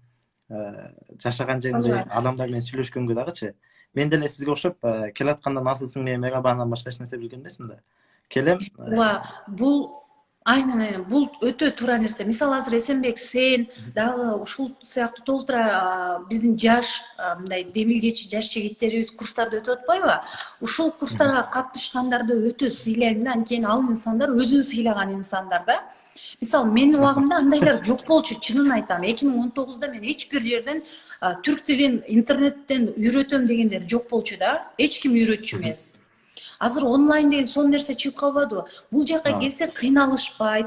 [SPEAKER 1] жашаган жеринде адамдар менен сүйлөшкөнгө дагычы. Мен деле сизге окшоп келатканда насылсың менен мераба, андан башка эч нерсе билген эмесмин да. Келем.
[SPEAKER 2] Бул айнен бул өтө туура нерсе. Мисалы, азыр Эсенбек, сен дагы ушул сыяктуу толтура биздин жаш мындай демилгечи жаш жигиттерибиз курстарды өтүп атпайбы? Ушул курстарга катышкандарды өтө сыйлайм да, анткени ал инсандар өзүн сыйлаган инсандар да. Мисалы, менин убагымда андайлар жок болчу, чынын айтам. 2019да мен эч бир жерден түрк тилин интернеттен үйрөтөм дегендер жок болчу да. Эч ким үйрөтчү эмес. Азыр онлайн деген сон нерсе чыгып калбадыбы? Бул жака келсе кыйналышпайт,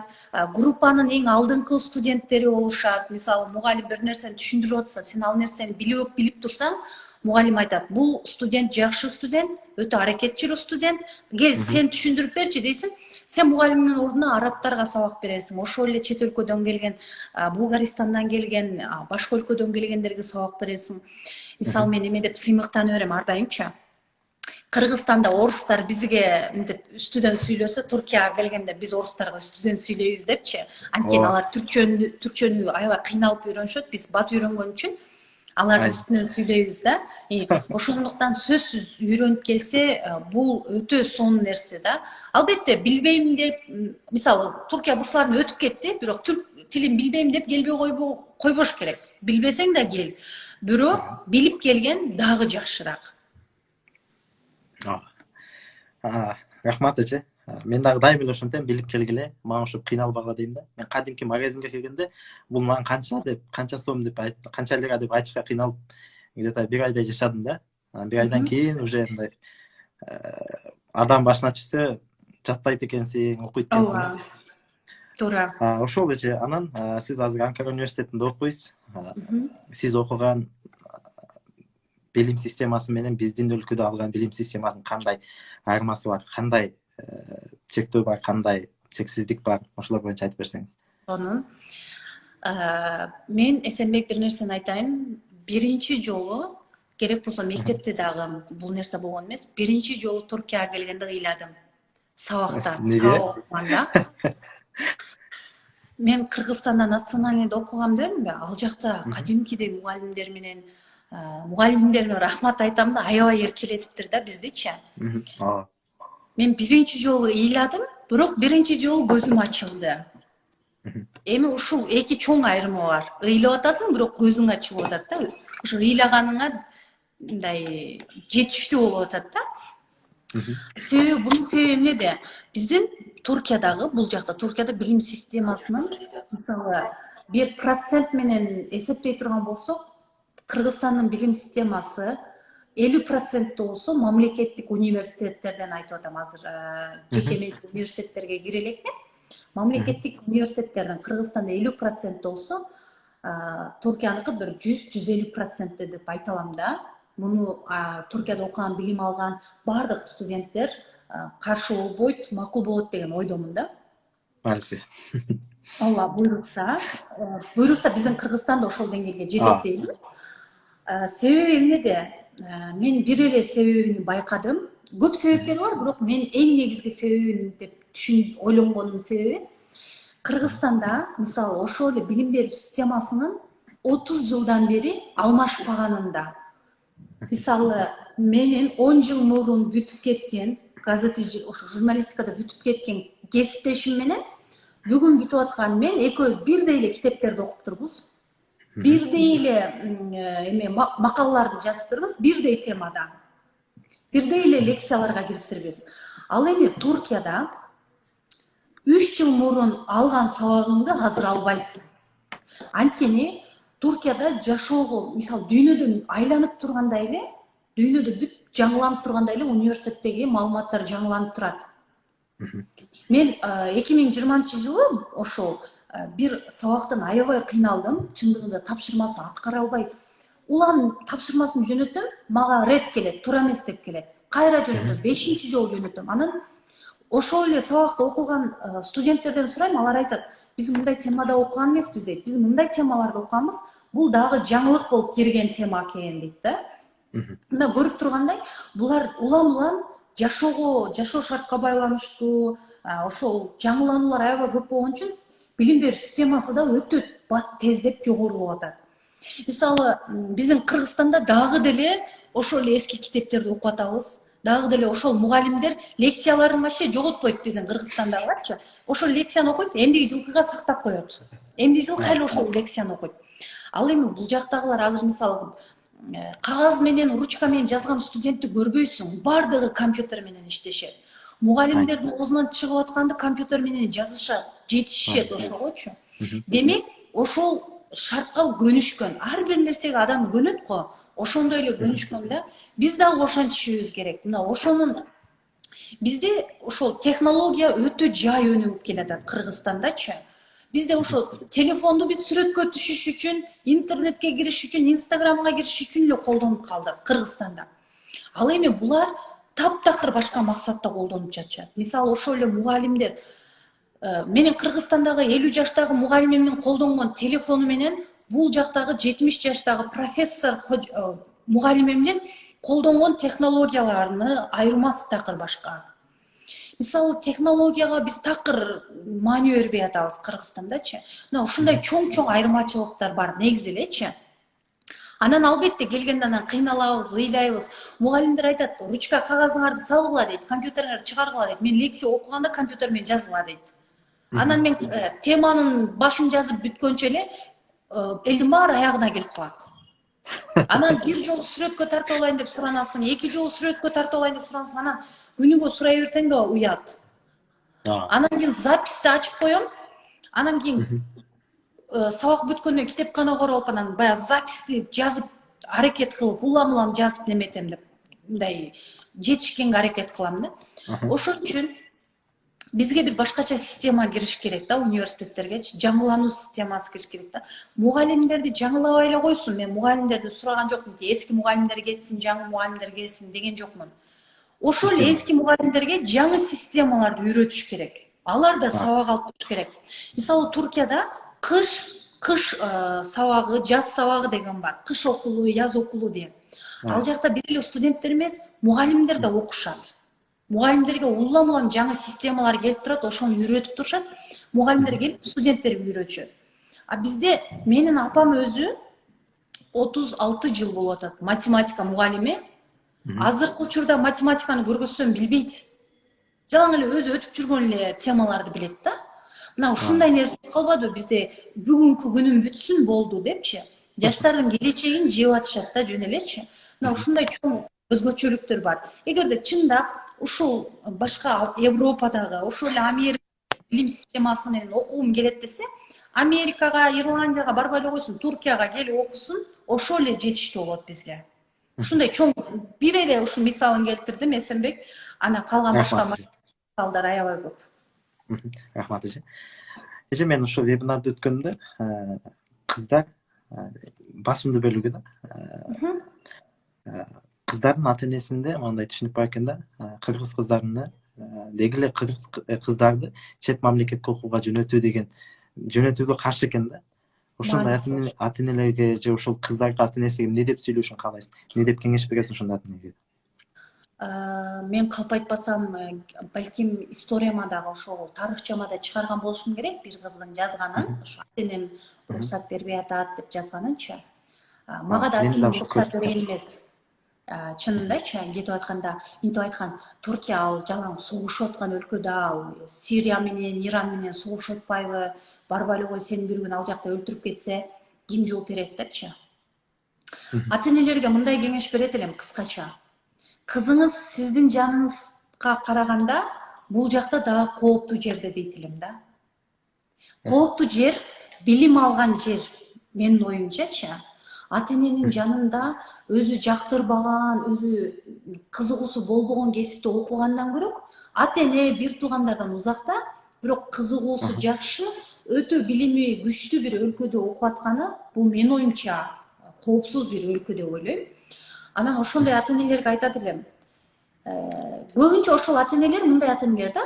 [SPEAKER 2] группанын эң алдыңкы студенттери болушат. Мисалы, мугалим бир нерсени түшүндүрүп атса, сен ал нерсени билип турсаң, мугалим айтат, бул студент жакшы студент, өтө аракетчил студент, кел сен түшүндүрүп берчи дейсиң. Сен мугалимдин ордуна арабтарга сабак бересиң, ошол эле чет өлкөдөн келген, Булгаристандан келген, башка өлкөдөн келгендерге сабак бересиң. Мисалы, мен эме деп сыймыктана берем ар дайымча. Кыргызстанда орустар бизге мынтип үстүдөн сүйлөсө, Туркияга келгенде биз орустарга үстүдөн сүйлөйбүз депчи. Анткени алар түркчөнү аябай кыйналып үйрөнүшөт, биз бат үйрөнгөн үчүн алардын үстүнөн сүйлөйбүз да. Ошондуктан сөзсүз үйрөнүп келсе, бул өтө сонун нерсе да. Албетте, билбейм деп, мисалы, Туркия бурсларын өтүп кетти, бирок түрк тилин билбейм деп келбей койбош керек. Билбесең да кел. Бирок билип келген дагы жакшыраак.
[SPEAKER 1] Рахмат эже. Мен дагы дайым эле ошентем, билип келгиле, мага ошоп кыйналбагыла дейм да. Мен кадимки магазинге келгенде, бул мага канча деп, канча сом деп, канча лира деп айтышка кыйналып, где-то 1 айдай жашадым да. 1 айдан кийин уже мындай адам башына түшсө, жаттайт экенсиң, окуйт экенсиң.
[SPEAKER 2] Туура.
[SPEAKER 1] Ошол эже. Анан сиз азыр Анкара университетинде окуйсуз. Сиз окуган билим системасы менен биздин өлкөдө алган билим системасынын кандай айырмасы бар, кандай чектөө бар, кандай чексиздик бар, ошолор боюнча айтып берсеңиз.
[SPEAKER 2] Онун мен Эсенбек бир нерсени айтайын. Биринчи жолу, керек болсо мектепте дагы бул нерсе болгон эмес, биринчи жолу Туркияга келгенде ыйладым. Сабакта, сабак окуганда. Мен Кыргызстанда национальныйда окугам дедимби, ал жакта кадимкидей мугалимдер менен мугалимдерине рахмат айтам да, аябай эркелетиптир да биздичи. Мен биринчи жолу ыйладым, бирок биринчи жолу көзүм ачылды. Эми ушул эки чоң айырмы бар. Ыйлап атасың, бирок көзүң ачылып атат да. Ушу ыйлаганыңа мындай жетиштүү болуп атат да. Себеби бунун себеби эмнеде? Биздин Туркиядагы, бул жакта Туркияда билим системасынын мисалы 1% менен эсептей турган болсок, Кыргызстандын билим системасы 50% болсо мамлекеттик университеттерден айтып атам азыр, жекеменчик университеттерге кире электе. Мамлекеттик университеттерден Кыргызстанда 50% болсо, Туркияныкы бир 100-150% деп айта алам да. Муну Туркияда окуган, билим алган бардык студенттер каршы болбойт, макул болот деген ойдомун да.
[SPEAKER 1] Мaalesef.
[SPEAKER 2] Алла буйрса биздин Кыргызстан да ошол деңгээлге жетет дейм. Себеби эмнеде? Мен бир эле себебин байкадым. Көп себептери бар, бирок мен эң негизги себебин деп ойлонгонум себеби Кыргызстанда мисалы ошол эле билим берүү системасынын 30 жылдан бери алмашпаганында. Мисалы менин 10 жыл мурун бүтүп кеткен газети, ошо журналистикада бүтүп кеткен кесиптешим менен бүгүн бүтүп аткан мен экөөбүз бирдей эле китептерди окуп турбуз. Бирдей эле макалаларды жазып турбуз, бирдей темада. Бирдей эле лекцияларга кириптирбиз. Ал эми Туркияда 3 жыл мурун алган сабагыңды азыр албайсың. Анткени Туркияда жашоого, мисалы дүйнөдө айланып тургандай эле, дүйнөдө бүт жаңыланып тургандай эле университеттеги маалыматтар жаңыланып турат. Мен 2020-жылы ошол бир сабактан аябай кыйналдым, чындыгында тапшырмасын аткара албай. Улам тапшырмасын жөнөтөм, мага ред келет, туура эмес деп келет. Кайра жөнөтөм, 5-чи жолу жөнөтөм. Анан ошол эле сабакты окуган студенттерден сурайм, алар айтат: "Биз мындай темада окуган эмеспиз" дейт. "Биз мындай темаларды окуганбыз, бул дагы жаңылык болуп кирген тема экен" дейт да. Мына көрүп тургандай, булар улам жашоо шартка байланыштуу, ошол жаңылануулар аябай көп болгон үчүн билим берүү системасы да өтө тездеп жогору болуп атат. Мисалы, биздин Кыргызстанда дагы деле ошол эле эски китептерди окуп атабыз. Дагы деле ошол мугалимдер лекцияларын вообще жоготпойт биздин Кыргызстандагыларчы. Ошол лекцияны окуйт, эмдиги жылкыга сактап коет. Эмдиги жыл кайра ошол лекцияны окуйт. Ал эми бул жактагылар азыр мисалы кагаз менен, ручка менен жазган студентти көрбөйсүң, бардыгы компьютер менен иштешет. Мугалимдердин оозунан чыгып атканды компьютер менен жазышат, жетишет ошогочу. Демек, ошол шартка көнүшкөн. Ар бир нерсеге адам көнөт го. Ошондой эле көнүшкөн да. Биз дагы ошентишибиз керек. Мына ошонун бизде ошол технология өтө жай өнүгүп келатат Кыргызстандачы. Бизде ошол телефонду биз сүрөткө түшүш үчүн, интернетке кириш үчүн, инстаграмга кириш үчүн эле колдонуп калдык Кыргызстанда. Ал эми булар таптакыр башка максатта колдонуп жатышат. Мисалы ошол эле мугалимдер, менин Кыргызстандагы 50 жаштагы мугалимимдин колдонгон телефону менен бул жактагы 70 жаштагы профессор мугалимимдин колдонгон технологияларыны айырмасы такыр башка. Мисалы технологияга биз такыр маани бербей атабыз Кыргызстандачы. Мына ушундай чоң айырмачылыктар бар негизи элечи. Анан албетте келгенде анан кыйналабыз, ыйлайбыз. Мугалимдер айтат: "Ручка кагазыңарды салгыла" дейт, "компьютериңерди чыгаргыла" дейт. Мен лекция окуганда компьютер менен жазгыла дейт. Анан мен теманын башын жазып бүткөнчө эле элдин баары аягына келип калат. Анан бир жолу сүрөткө тартып алайын деп суранасың, 2 жолу сүрөткө тартып алайын деп суранасың, анан күнүгө сурай берсең да уят. Анан кийин записти ачып коем. Анан кийин сабак бүткөндөн китепканага барып, анан баягы записти жазып, аракет кылып, улам жазып неметем деп, мындай жетишкенге аракет кылам да. Ошон үчүн бизге бир башкача система кириш керек да, университеттерге жаңылануу системасы кириш керек да. Мугалимдерди жаңылабай эле койсун. Мен мугалимдерди сураган жокмун, эски мугалимдер кетсин, жаңы мугалимдер келсин деген жокмун. Ошол эски мугалимдерге жаңы системаларды үйрөтүш керек. Алар да сабак алып туруш керек. Мисалы Туркияда кыш сабагы, жаз сабагы деген бар. Кыш окулу, яз окулу деген. Ал жакта бир эле студенттер эмес, мугалимдер да окушат. Мугалимдерге улам жаңы системалар келип турат, ошону үйрөтүп турушат. Мугалимдер келип студенттерге үйрөтүшөт. А бизде менин апам өзү 36 жыл болуп атат математика мугалими. Азыркы учурда математиканы көргөзсөм билбейт. жалаң эле өзү өтүп жүргөн эле темаларды билет да. Мына ушундай нерсе калбады бизде, бүгүнкү күнүм бүтсүн болду депчи. Жаштардын келечегин жеп атышат да жөн элечи. Мына ушундай чоң өзгөчөлүктөр бар. Эгерде чындап ушул башка Европадагы, ошол эле Америка билим системасы менен окугум келет десе, Америкага, Ирландияга барбай эле койсун, Туркияга келип окусун, ошол эле жетиштүү болот бизге. Ушундай чоң бир эле ушу мисалын келтирдим, Эсенбек. Анан калган башка мисалдар аябай көп.
[SPEAKER 1] Рахмат эже. Эже, мен ушул вебинарды өткөндө кыздар басымдуу бөлүгү да кыздардын ата энесинде мындай түшүнүк бар экен да, кыргыз кыздарында деги эле кыргыз кыздарды чет мамлекетке окууга жөнөтүүгө каршы экен да. Ошондой ата энелерге же ушул кыздардын ата энесине эмне деп сүйлөшүшүн каалайсыз? Эмне деп кеңеш бересиз ошондой ата энеге?
[SPEAKER 2] Мен калп айтпасам, балким историяма дагы ошол тарыхчама да чыгарган болушум керек, бир кыздын жазганын, ошо ата энем уруксат бербей атат деп жазганынчы. Мага да ата энем уруксат берген эмес. Чынындачы, кетип айтканда, мынтип айткан, Туркия ал жалаң согушуп аткан өлкөдө, ал Сирия менен, Иран менен согушуп атпайбы? Барбай эле кой, сени бир күн ал жакта өлтүрүп кетсе, ким жооп берет депчи. Ата энелерге мындай кеңеш берет элем кыскача. Кызыңыз сиздин жаныңызга караганда бул жакта дагы кооптуу жерде дейт элем да. Кооптуу жер, билим алган жер, менин оюмчачы. Ата эненин жанында өзү жактырбаган, өзү кызыгуусу болбогон кесипте окугандан көрө, ата эне бир туугандардан узакта, бирок кызыгуусу жакшы, өтө билими күчтүү бир өлкөдө окуп атканы, бул менин оюмча коопсуз бир өлкө деп ойлойм. Анан ошондой ата энелерге айтат элем. Көбүнчө ошол ата энелер, мындай ата энелер да.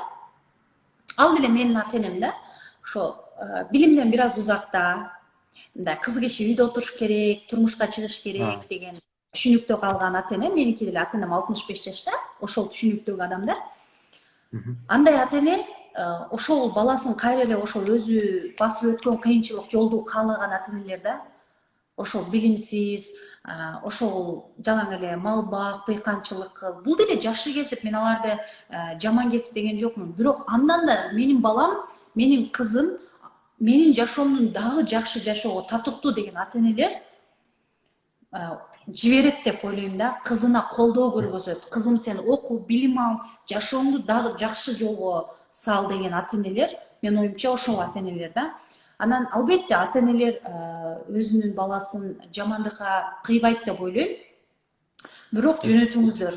[SPEAKER 2] Ал деле менин ата энем да. Ошо билимден бир аз узакта, мындай кыз киши үйдө отуруш керек, турмушка чыгыш керек деген түшүнүктө калган ата эне. Меники деле ата энем 65 жашта, ошол түшүнүктөгү адамдар. Андай ата эне ошол баласын кайра эле ошол өзү басып өткөн кыйынчылык жолду каалаган ата энелер да. Ошол билимсиз, ошол жалаң эле мал бак, дыйканчылык кыл. Бул деле жакшы кесип, мен аларды жаман кесип деген жокмун. Бирок андан да менин балам, менин кызым, менин жашоомдун дагы жакшы жашоого татыктуу деген ата энелер жиберет деп ойлойм да. Кызына колдоо көргөзөт. Кызым, сен оку, билим ал, жашооңду дагы жакшы жолго сал деген ата энелер, менин оюмча ошол ата энелер да. Анан албетте ата энелер өзүнүн баласын жамандыкка кыйбайт деп ойлойм. Бирок жөнөтүңүздөр.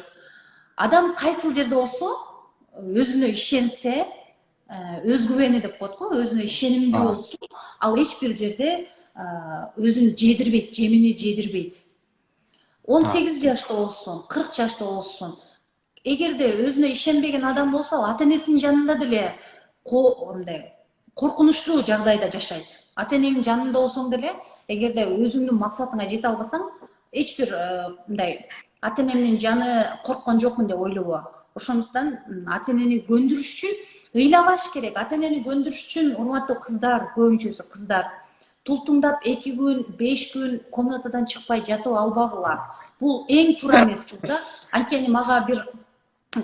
[SPEAKER 2] Адам кайсыл жерде болсо, өзүнө ишенсе, өз күбөнү деп коет го, өзүнө ишенимдүү болсун, ал эч бир жерде өзүн жедирбейт, жемини жедирбейт. 18 жашта болсун, 40 жашта болсун, эгерде өзүнө ишенбеген адам болсо, ал ата энесинин жанында деле коркунучтуу жагдайда жашайт. Ата эненин жанында болсоң деле, эгерде өзүңдүн максатыңа жете албасаң, эч бир мындай ата энемдин жаны корккон жокмун деп ойлобо. Ошондуктан ата энени көндүрүш үчүн ыйлабаш керек. Ата энени көндүрүш үчүн, урматтуу кыздар, көбүнчөсү кыздар, тултуңдап 2 күн, 5 күн комнатадан чыкпай жатып албагыла. Бул эң туура эмес да. Анткени мага бир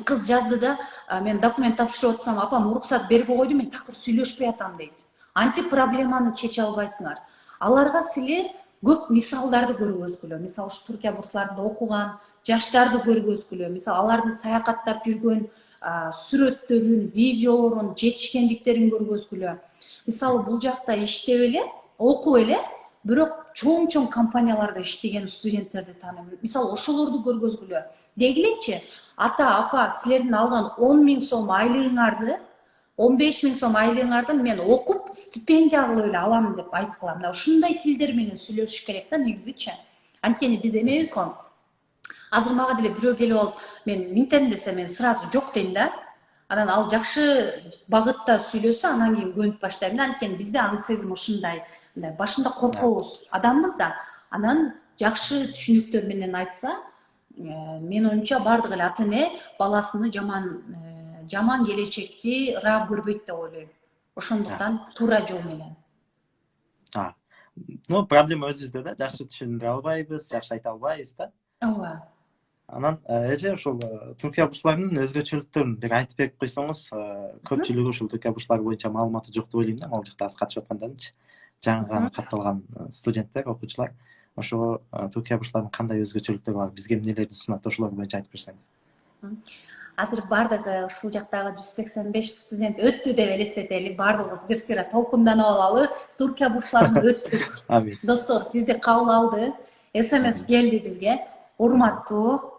[SPEAKER 2] кыз жазды да, мен документ тапшырып атсам, апам уруксат бербей койду, мен такыр сүйлөшпөй атам дейт. Антип проблеманы чече албайсыңар. Аларга силер көп мисалдарды көргөзгүлө. Мисалы, Туркия бурсларында окуган жаштарды көргөзгүлө. Мисалы, алардын саякаттап жүргөн сүрөттөрүн, видеолорун, жетишкендиктерин көргөзгүлө. Мисалы, бул жакта иштеп эле, окуп эле, бирок чоң компанияларда иштеген студенттерди тааныйм. Мисалы, ошолорду көргөзгүлө. Дегилечи, ата, апа, силердин алган 10 000 сом айлыгыңарды, 15 000 сом айлыгыңарды мен окуп стипендия кылып эле алам деп айткыла. Мына ушундай тилдер менен сүйлөшүш керек да, негизичи. Анткени биз эмебиз го. Азыр мага деле бирөө келип алып, мен минтем десе, мен сразу жок дейм да. Анан ал жакшы багытта сүйлөсө, анан кийин көнүп баштайм да. Анткени бизде ан сезим ушундай. Башында коркобуз, адамбыз да. Анан жакшы түшүнүктөр менен айтса, мен оюмча бардык эле ата эне баласыны жаман келечекти ыраа көрбөйт деп ойлойм. Ошондуктан туура жол менен.
[SPEAKER 1] Проблема өзүбүздө да, жакшы түшүндүрө албайбыз, жакшы айта албайбыз да.
[SPEAKER 2] Ооба.
[SPEAKER 1] Анан эже ошол Түркия бурчуларынын өзгөчөлүктөрүн бир айтып берип койсоңуз, көпчүлүгү ушул Түркия бурчулары боюнча маалыматы жок деп ойлойм да, могул жакта азыр катышып аткандарынчы. Жаңы гана катталган студенттер, окуучулар. Ошого Түркия бурчуларынын кандай өзгөчөлүктөрү бар, бизге эмнелерди сунат, ошолор боюнча айтып берсеңиз.
[SPEAKER 2] Азыр бардыгы ушул жактагы 185 студент өттү деп элестетели. Бардыгыбыз бир сыйра толкунданып алалы. Түркия бурчуларын өттүк.
[SPEAKER 1] Амин.
[SPEAKER 2] Достор, бизди кабыл алды. СМС келди бизге. Урматтуу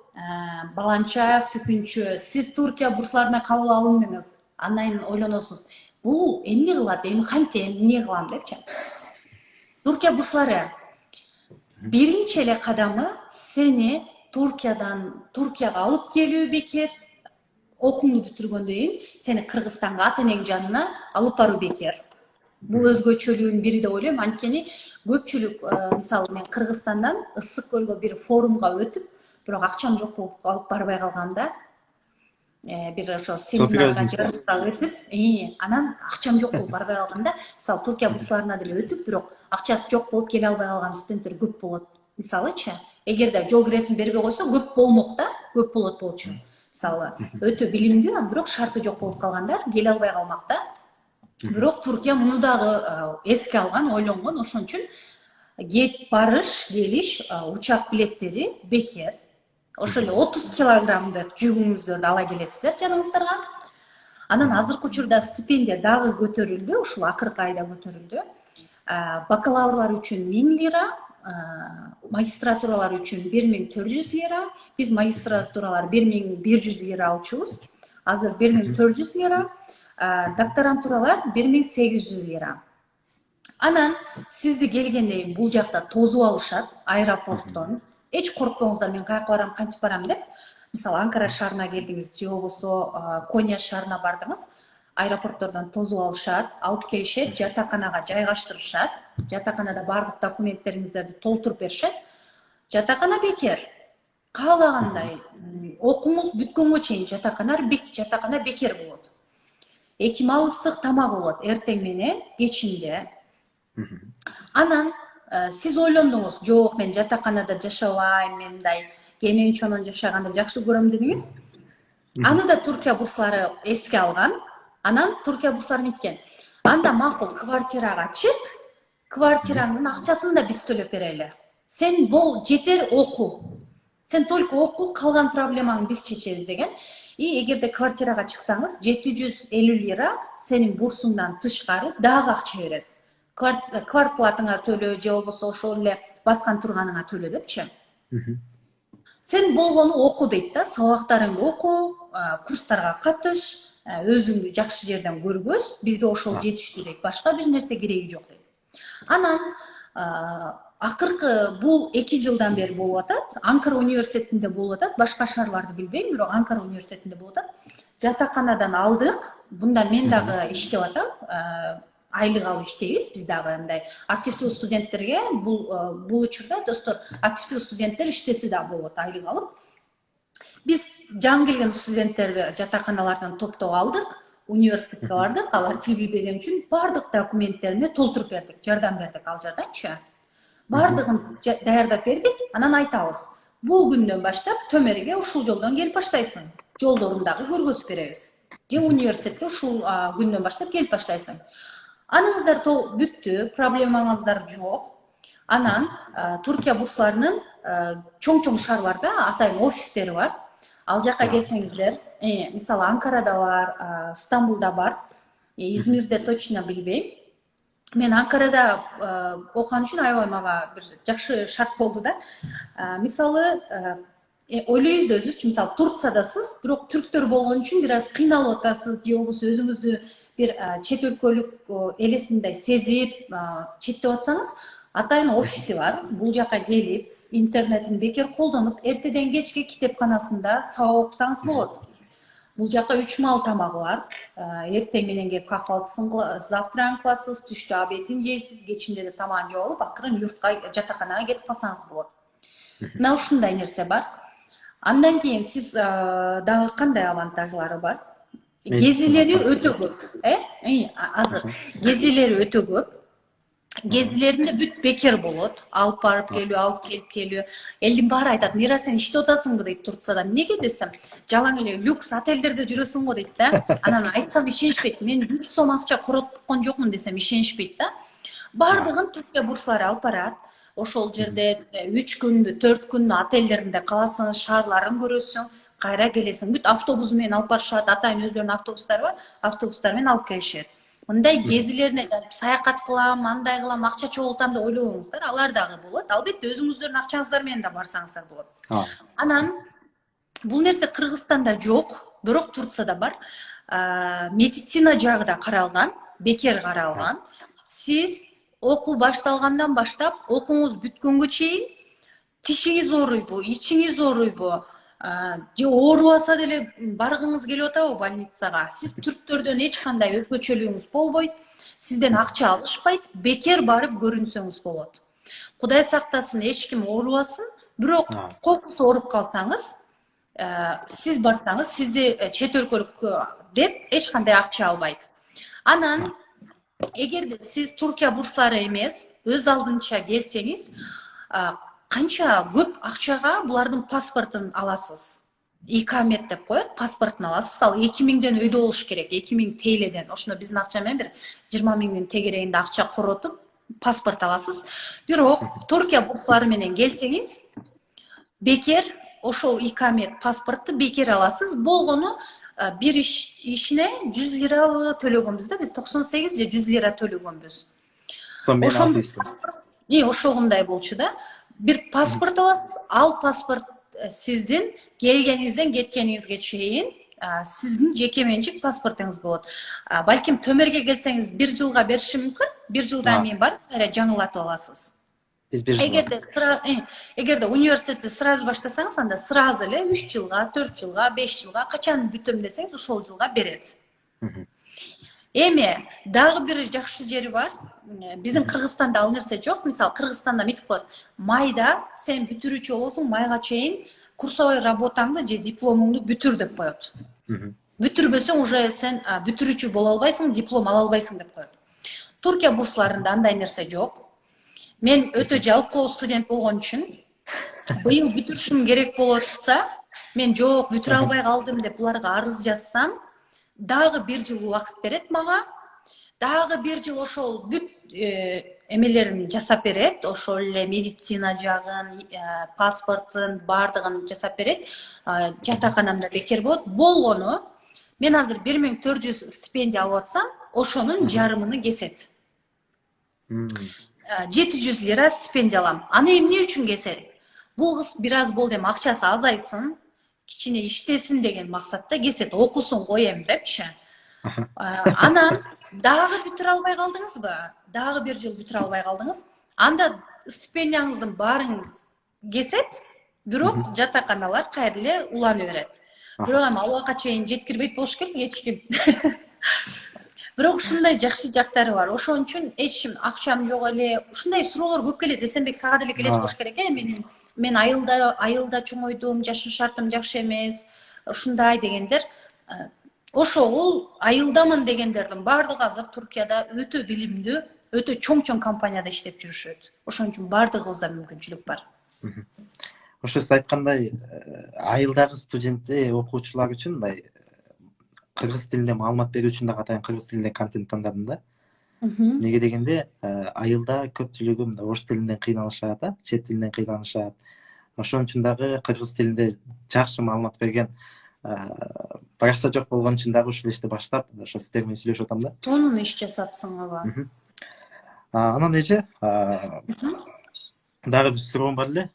[SPEAKER 2] Баланчаев Түкүнчү, сиз Түркия бурчуларына кабыл алындыңыз. Андан кийин ойлоносуз. Бул эмне кылат? Эми кантип эмне кылам депчи. Түркия бурчулары биринчи эле кадамы сени Түркияга алып келүү бекер. Окууңду бүтүргөндөн кийин сени Кыргызстанга ата-энең жанына алып баруу бекер. Бул өзгөчөлүгүнүн бири деп ойлойм. Анткени көпчүлүк, мисалы мен Кыргызстандан Ысык көлгө бир форумга өтүп, бирок акчам жок болуп алып барбай калганда, бир ошо семинарга жарышка өтүп, анан акчам жок болуп барбай калганда, мисалы Түркия бурчуларына деле өтүп, бирок акчасы жок болуп келе албай калган студенттер көп болот. Мисалычы, эгерде жол киресин бербей койсо көп болмок да, көп болот болчу. Мисалы, өтө билимдүү, бирок шарты жок болуп калгандар келе албай калмак да. Бирок Түркия муну дагы эске алган, ойлонгон. Ошон үчүн кет барыш, келиш, учак билеттери бекер. Ошо эле 30 килограммдык жүгүңүздөрдү ала келесиздер жаныңыздарга. Анан азыркы учурда стипендия дагы көтөрүлдү, ушул акыркы айда көтөрүлдү. Бакалаврлар үчүн 1000 лира, магистратуралар үчүн 1400 лира. Биз магистратуралар 1100 лира алчубуз. Азыр 1400 лира. Докторантуралар 1800 лира. Анан сизди келгенден бул жакта тосуп алышат аэропорттон. Эч коркпоңуздар, мен каяка барам, кантип барам деп. Мисалы Анкара шаарына келдиңиз, же болбосо Коня шаарына бардыңыз, аэропорттордон тосуп алышат, алып келишет, жатаканага жайгаштырышат. Жатаканада бардык документтериңиздерди толтуруп беришет. Жатакана бекер. Каалагандай окууңуз бүткөнгө чейин жатакана бекер болот. 2 мал ысык тамак болот эртең менен, кечинде. Анан сиз ойлондуңуз, жок, мен жатаканада жашабайм, мен мындай кенен чонон жашаганды жакшы көрөм дедиңиз. Аны да Түркия бурчулары эске алган. Анан Түркия бурчулары миткен. Анда макул квартирага чык, квартираңдын акчасын да биз төлөп берели. Сен бол жетер окуу. Сен только окуу, калган проблемаңды биз чечебиз деген. Эгерде квартирага чыксаңыз, 750 лира сенин бурсуңдан тышкары дагы акча берет. Квартплатаңа төлө, же болбосо ошол эле баскан турганыңа төлө депчи. Сен болгону окуу дейт да, сабактарыңды окуу, курстарга катыш, өзүңдү жакшы жерден көргөз, бизге ошол жетиштүү дейт. Башка бир нерсе кереги жок дейт. Анан акыркы бул 2 жылдан бери болуп атат. Анкара университетинде болуп атат. Башка шаарларды билбейм, бирок Анкара университетинде болуп атат. Жатаканадан алдык. Бунда мен дагы иштеп атам. Айлык алып иштейбиз. Биз дагы мындай активдүү студенттерге бул учурда достор активдүү студенттер иштесе да болот, айлык алып. Биз жаңы келген студенттерди жатаканалардан топтоп алдык, университетке бардык. Алар тил билбеген үчүн бардык документтерине толтуруп бердик, жардам бердик ал жерденчи. Бардыгын даярдап бердик, анан айтабыз. Бул күндөн баштап Төмөргө ушул жолдон келип баштайсың. Жолдорун дагы көргөзүп беребиз. Же университетке ушул күндөн баштап келип баштайсың. Аныңыздар бүттү, проблемаңыздар жок. Анан Түркия бурчуларынын чоң-чоң шаарларда атайын офистери бар. Ал жакка келсеңиздер, мисалы Анкарада бар, Стамбулда бар, Измирде точно билбейм. Мен Анкарада окуган үчүн аябай мага бир жакшы шарт болду да. Мисалы ойлойбуз да өзүбүз, мисалы Турциядасыз, бирок түрктөр болгон үчүн бир аз кыйналып атасыз, же болбосо өзүңүздү бир чет өлкөлүк элесиндей сезип, четтеп атсаңыз, атайын офиси бар. Бул жака келип, интернетин бекер колдонуп, эртеден кечке китепканасында сабак окусаңыз болот. Бул жака 3 мал тамагы бар. Эртең менен келип кахвалтысын завтрагын кыласыз, түштө обедин жейсиз, кечинде да тамагын жеп алып, акырын юртка, жатаканага кетип калсаңыз болот. Мына ушундай нерсе бар. Андан кийин сиз дагы кандай авантажлары бар? Кезилери өтө көп. Азыр кезилери өтө көп. Кезилеринде бүт бекер болот. Алып барып келүү, алып келип келүү. Элдин баары айтат, Мира, сен иштеп атасыңбы дейт Турцияда. Эмнеге десем, жалаң эле люкс отелдерде жүрөсүң го дейт да. Анан айтсам ишенишпейт. Мен 100 сом акча короткон жокмун десем ишенишпейт да. Бардыгын Түркия бурслары алып барат. Ошол жерде 3 күнбү, 4 күнбү отелдеринде каласың, шаарларын көрөсүң, кайра келесиң. Бүт автобус менен алып барышат. Атайын өздөрүнүн автобустары бар. Автобустар менен алып келишет. Мындай кезилерине саякат кылам, андай кылам, акча чогултам деп ойлобоңуздар, алар дагы болот. Албетте өзүңүздөрдүн акчаңыздар менен да барсаңыздар болот. Анан бул нерсе Кыргызстанда жок, бирок Турцияда бар. Медицина жагы да каралган, бекер каралган. Сиз окуу башталгандан баштап, окууңуз бүткөнгө чейин тишиңиз ооруйбу, ичиңиз ооруйбу, же оорубаса деле баргыңыз келип атабы больницага, сиз түрктөрдөн эч кандай өзгөчөлүгүңүз болбойт, сизден акча алышпайт, бекер барып көрүнсөңүз болот. Кудай сактасын, эч ким оорубасын, бирок кокус ооруп калсаңыз, сиз барсаңыз, сизди чет өлкөлүк деп эч кандай акча албайт. Анан эгерде сиз Туркия бурслары эмес, өз алдынча келсеңиз, канча көп акчага булардын паспортун аласыз. Икамет деп коет, паспортун аласыз. Ал 2000ден өйдө болуш керек, 2000 тейледен. Ошондо биздин акча менен бир 20 миңдин тегерегинде акча коротуп, паспорт аласыз. Бирок Туркия бурслары менен келсеңиз, бекер ошол икамет паспортту бекер аласыз. Болгону бир ишине 100 лирабы төлөгөнбүз да, биз 98 же 100 лира төлөгөнбүз. Ошондой болчу да. Bir pasport alasız, al pasport sizdin gelgeningizden кеткениңизге чейин сиздин жеке менчик паспортуңуз болот. Балким төмөргө келсеңиз 1 жылга бериши мүмкүн, 1 жылдан кийин барып кайра жаңылатып аласыз. Эгерде университетти сразу баштасаңыз, анда сразу эле 3 жылга, 4 жылга, 5 жылга качан бүтөм десеңиз, ошол жылга берет. Эми дагы бир жакшы жери бар. Биздин Кыргызстанда ал нерсе жок. Мисалы, Кыргызстанда мынтип коет. Майда сен бүтүрүүчү болосуң, майга чейин курсовой работаңды же дипломуңду бүтүр деп коет. Бүтүрбөсөң уже сен бүтүрүүчү боло албайсың, диплом ала албайсың деп коет. Туркия бурсларында андай нерсе жок. Мен өтө жалкоо студент болгон үчүн быйыл бүтүрүшүм керек болотса, мен жок, бүтүрө албай калдым деп буларга арыз жазсам, дагы 1 жыл убакыт берет мага. Дагы 1 жыл ошол бүт эмелерин жасап берет, ошол эле медицина жагын, паспортун бардыгын жасап берет. Жатаканамда бекер болот. Болгону мен азыр 1400 стипендия алып атсам, ошонун жарымын кесет. 700 лира стипендия алам. Аны эмне үчүн кесет? Бул кыз бир аз болду эми акчасы азайсын, кичине иштесин деген максатта кесет. Окусун коем депчи. Анан дагы бүтүрө албай калдыңызбы? Дагы 1 жыл бүтүрө албай калдыңыз. Анда стипендияңыздын баарын кесет, бирок жатаканалар кайра эле уланып берет. Бирок эми алга чейин жеткирбейт болуш керек эч ким. Бирок ушундай жакшы жактары бар. Ошон үчүн эч ким акчам жок эле, ушундай суроолор көп келет. Эсенбек сага деле келет болуш керек. Мен айылда чоңойдум, жашоо шартым жакшы эмес, ушундай дегендер. Ошол айылдамын дегендердин бардыгы азыр Туркияда өтө билимдүү, өтө чоң компанияда иштеп жүрүшөт. Ошон үчүн бардыгыбызда мүмкүнчүлүк бар.
[SPEAKER 1] Ошо сиз айткандай, айылдагы студенттер, окуучулар үчүн мындай кыргыз тилинде маалымат берүү үчүн дагы атайын кыргыз тилинде контент тандадым да. Неге дегенде, айылда көпчүлүгү мындай ош тилинден кыйналышат, чет тилинен кыйналышат. Ошон үчүн дагы кыргыз тилинде жакшы маалымат берген баракча жок болгон үчүн дагы ушул ишти баштап, ошо сиздер менен сүйлөшүп атам да.
[SPEAKER 2] Сонун иш жасапсың аба.
[SPEAKER 1] Анан эже дагы бир суроом бар эле.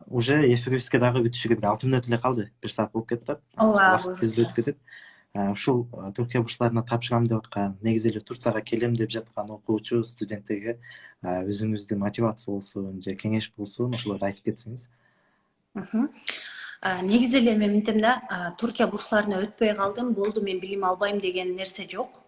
[SPEAKER 1] Уже эфирибизге дагы бүтүшүгө 6 мүнөт эле калды. 1 саат болуп кетти. Убакыт тез өтүп кетет. Ушул Туркия бурсларына тапшырам деп аткан, негизи эле Турцияга келем деп жаткан окуучу студенттерге өзүңүздүн мотивация болсун же кеңеш болсун, ошолорду айтып кетсеңиз.
[SPEAKER 2] Негизи эле мен мынтем да, Туркия бурсларына өтпөй калдым, болду мен билим албайм деген нерсе жок.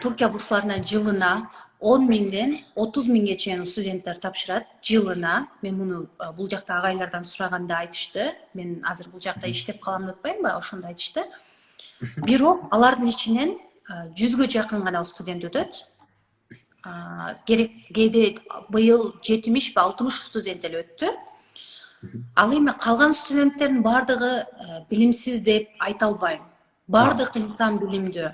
[SPEAKER 2] Туркия бурсларына жылына 10 миңден 30 миңге чейин студенттер тапшырат жылына. Мен муну бул жакта агайлардан сураганда айтышты. Мен азыр бул жакта иштеп калам деп атпаймынбы, ошондо айтышты. Бирок алардын ичинен 100гө жакын гана студент өтөт. Керек кээде быйыл 70-60 студент эле өттү. Ал эми калган студенттердин бардыгы билимсиз деп айта албайм. Бардык инсан билимдүү.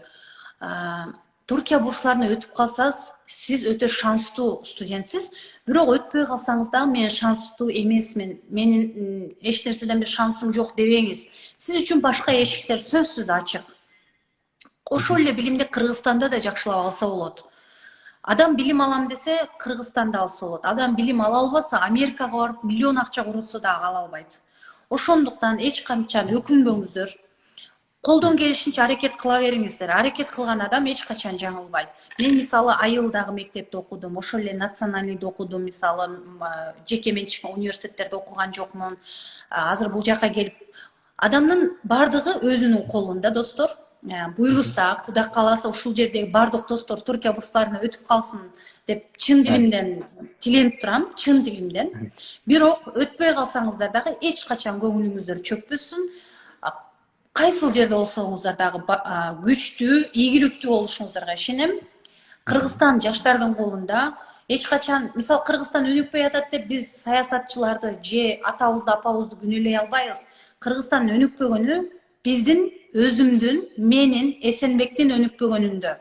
[SPEAKER 2] Түркия бурсларына өтүп калсаңыз, сиз өтө шанстуу студентсиз. Бирок өтпөй калсаңыз дагы мен шанстуу эмесмин, менин эч нерседен бир шансым жок дебеңиз. Сиз үчүн башка эшиктер сөзсүз ачык. Ошол эле билимди Кыргызстанда да жакшылап алса болот. Адам билим алам десе, Кыргызстанда алса болот. Адам билим ала албаса, Америкага барып миллион акча курутса дагы ала албайт. Ошондуктан эч качан өкүнбөңүздөр. Колдон келишинче аракет кыла бериңиздер. Аракет кылган адам эч качан жаңылбайт. Мен мисалы айылдагы мектепте окудум, ошол эле национальныйда окудум, мисалы жеке менчик университеттерде окуган жокмун. Азыр бул жака келип, адамдын бардыгы өзүнүн колунда, достор. Буйруса, Кудай кааласа ушул жердеги бардык достор Түркия бурсларына өтүп калсын деп чын дилимден тиленип турам, чын дилимден. Бирок өтпөй калсаңыздар дагы эч качан көңүлүңүздөр чөкпөсүн. Кайсыл жерде болсоңуздар дагы күчтүү, ийгиликтүү болушуңуздарга ишенем. Кыргызстан жаштардын колунда. Эч качан, мисалы Кыргызстан өнүкпөй атат деп биз саясатчыларды же атабызды, апабызды күнөөлөй албайбыз. Кыргызстан өнүкпөгөнү биздин, өзүмдүн, менин, Эсенбектин өнүкпөгөнүндө.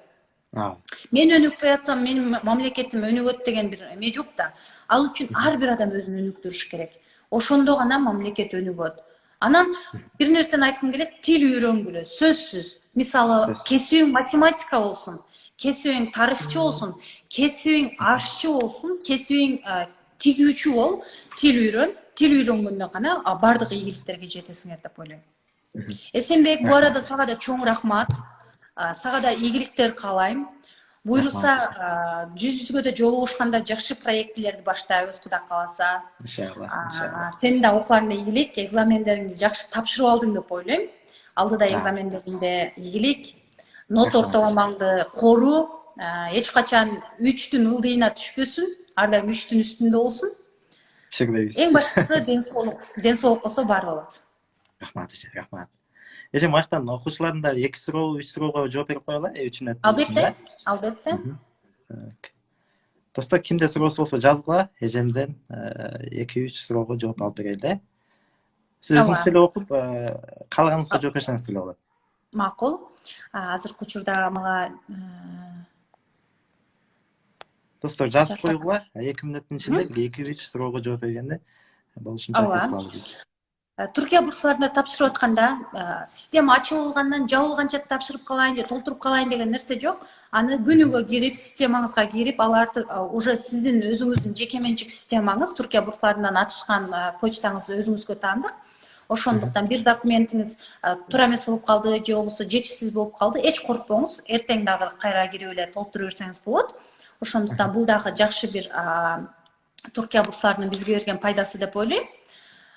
[SPEAKER 2] Мен өнүкпөй атсам, менин мамлекетим өнүгөт деген бир эме жок да. Ал үчүн ар бир адам өзүн өнүктүрүш керек. Ошондо гана мамлекет өнүгөт. Анан бир нерсени айткым келет, тил үйрөнгүлө, сөзсүз. Мисалы, кесибиң математика болсун, кесибиң тарыхчы болсун, кесибиң ашчы болсун, кесибиң тигүүчү бол, тил үйрөн. Тил үйрөнгөндө гана бардык ийгиликтерге жетесиңер деп ойлойм. Эсенбек, бу арада сага да чоң рахмат. Сага да ийгиликтер каалайм. Буйруса, жүзгө да жолугушканда жакшы проектилерди баштайбыз, Кудай кааласа.
[SPEAKER 1] Иншалла.
[SPEAKER 2] Сенин да окуларыңда ийгилик, экзамендериңди жакшы тапшырып алдың деп ойлойм. Алдыда экзамендериңде ийгилик, нот ортоламаңды кору, эч качан 3-түн ылдыйына түшпөсүн, ар дайым 3-түн үстүндө болсун. Эң башкысы ден соолук болсо баары болот.
[SPEAKER 1] Рахмат, рахмат. Эже мактан окуучуларында 2 суроо, 3 суроого жооп берип коелу, 3 мүнөт.
[SPEAKER 2] Албетте.
[SPEAKER 1] Достор, кимде суроосу болсо жазгыла, эжемден 2-3 суроого жооп алып берели. Сиз өзүңүз эле окуп, каалаганыңызга жооп берсеңиз деле болот.
[SPEAKER 2] Макул. Азыркы учурда мага
[SPEAKER 1] Достор, жазып койгула, 2 мүнөттүн ичинде 2-3 суроого жооп бергенде болушунча аракет кылабыз.
[SPEAKER 2] Түркия бурсларында тапшырып атканда, система ачылгандан жабылганча тапшырып калайын же толтуруп калайын деген нерсе жок. Аны күнүгө кирип, системаңызга кирип, аларды уже сиздин өзүңүздүн жеке менчик системаңыз, Түркия бурсларынан ачышкан почтаңыз өзүңүзгө таандык. Ошондуктан бир документиңиз туура эмес болуп калды же болбосо жетишсиз болуп калды, эч коркпоңуз, эртең дагы кайра кирип эле толтура берсеңиз болот. Ошондуктан бул дагы жакшы бир Түркия бурсларынын бизге берген пайдасы деп ойлойм.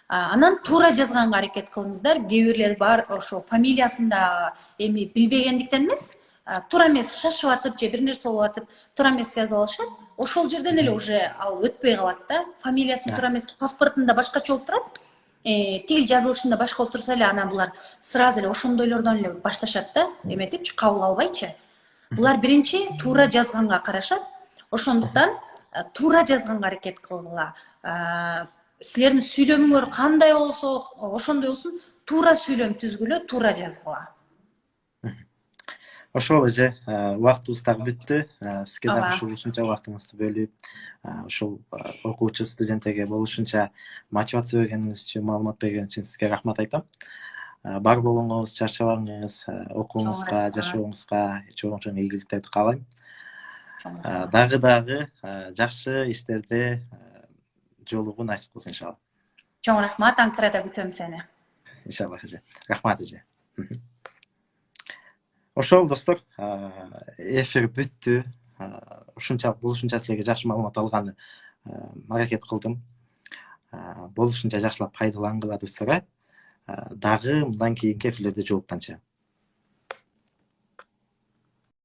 [SPEAKER 2] Анан туура жазганга аракет кылыңыздар. Кээ бирлер бар, ошо фамилиясында эми билбегендиктен эмес, туура эмес шашып атып же бир нерсе болуп атып, туура эмес жазып алышат. Ошол жерден эле уже ал өтпөй калат да. Фамилиясы туура эмес, паспортунда башкача болуп турат. Тил жазылышында башка болуп турса эле, анан булар сразу эле ошондойлордон эле башташат да, эметипчи, кабыл албайчы. Булар биринчи туура жазганга карашат. Ошондуктан туура жазганга аракет кылгыла. Силердин сүйлөмүңөр кандай болсо, ошондой болсун, туура сүйлөм түзгүлө, туура жазгыла.
[SPEAKER 1] Ошол эже, убактыбыз дагы бүттү. Сизге дагы ушунча убактыңызды бөлүп, ушул окуучу студенттерге болушунча мотивация бергениңиз үчүн, маалымат бергениңиз үчүн сизге рахмат айтам. Бар болуңуз, чарчабаңыз, окууңузга, жашооңузга чоң ийгиликтерди каалайм. Дагы жакшы иштерде жолугуу насип кылсын иншалла.
[SPEAKER 2] Чоң рахмат, Анкарада күтөм сени.
[SPEAKER 1] Иншалла эже. Рахмат эже. Ошол достор, эфир бүттү. Болушунча силерге жакшы маалымат алганы аракет кылдым. Болушунча жакшылап пайдалангыла достор. Дагы мындан кийинки эфирлерде жолукканча.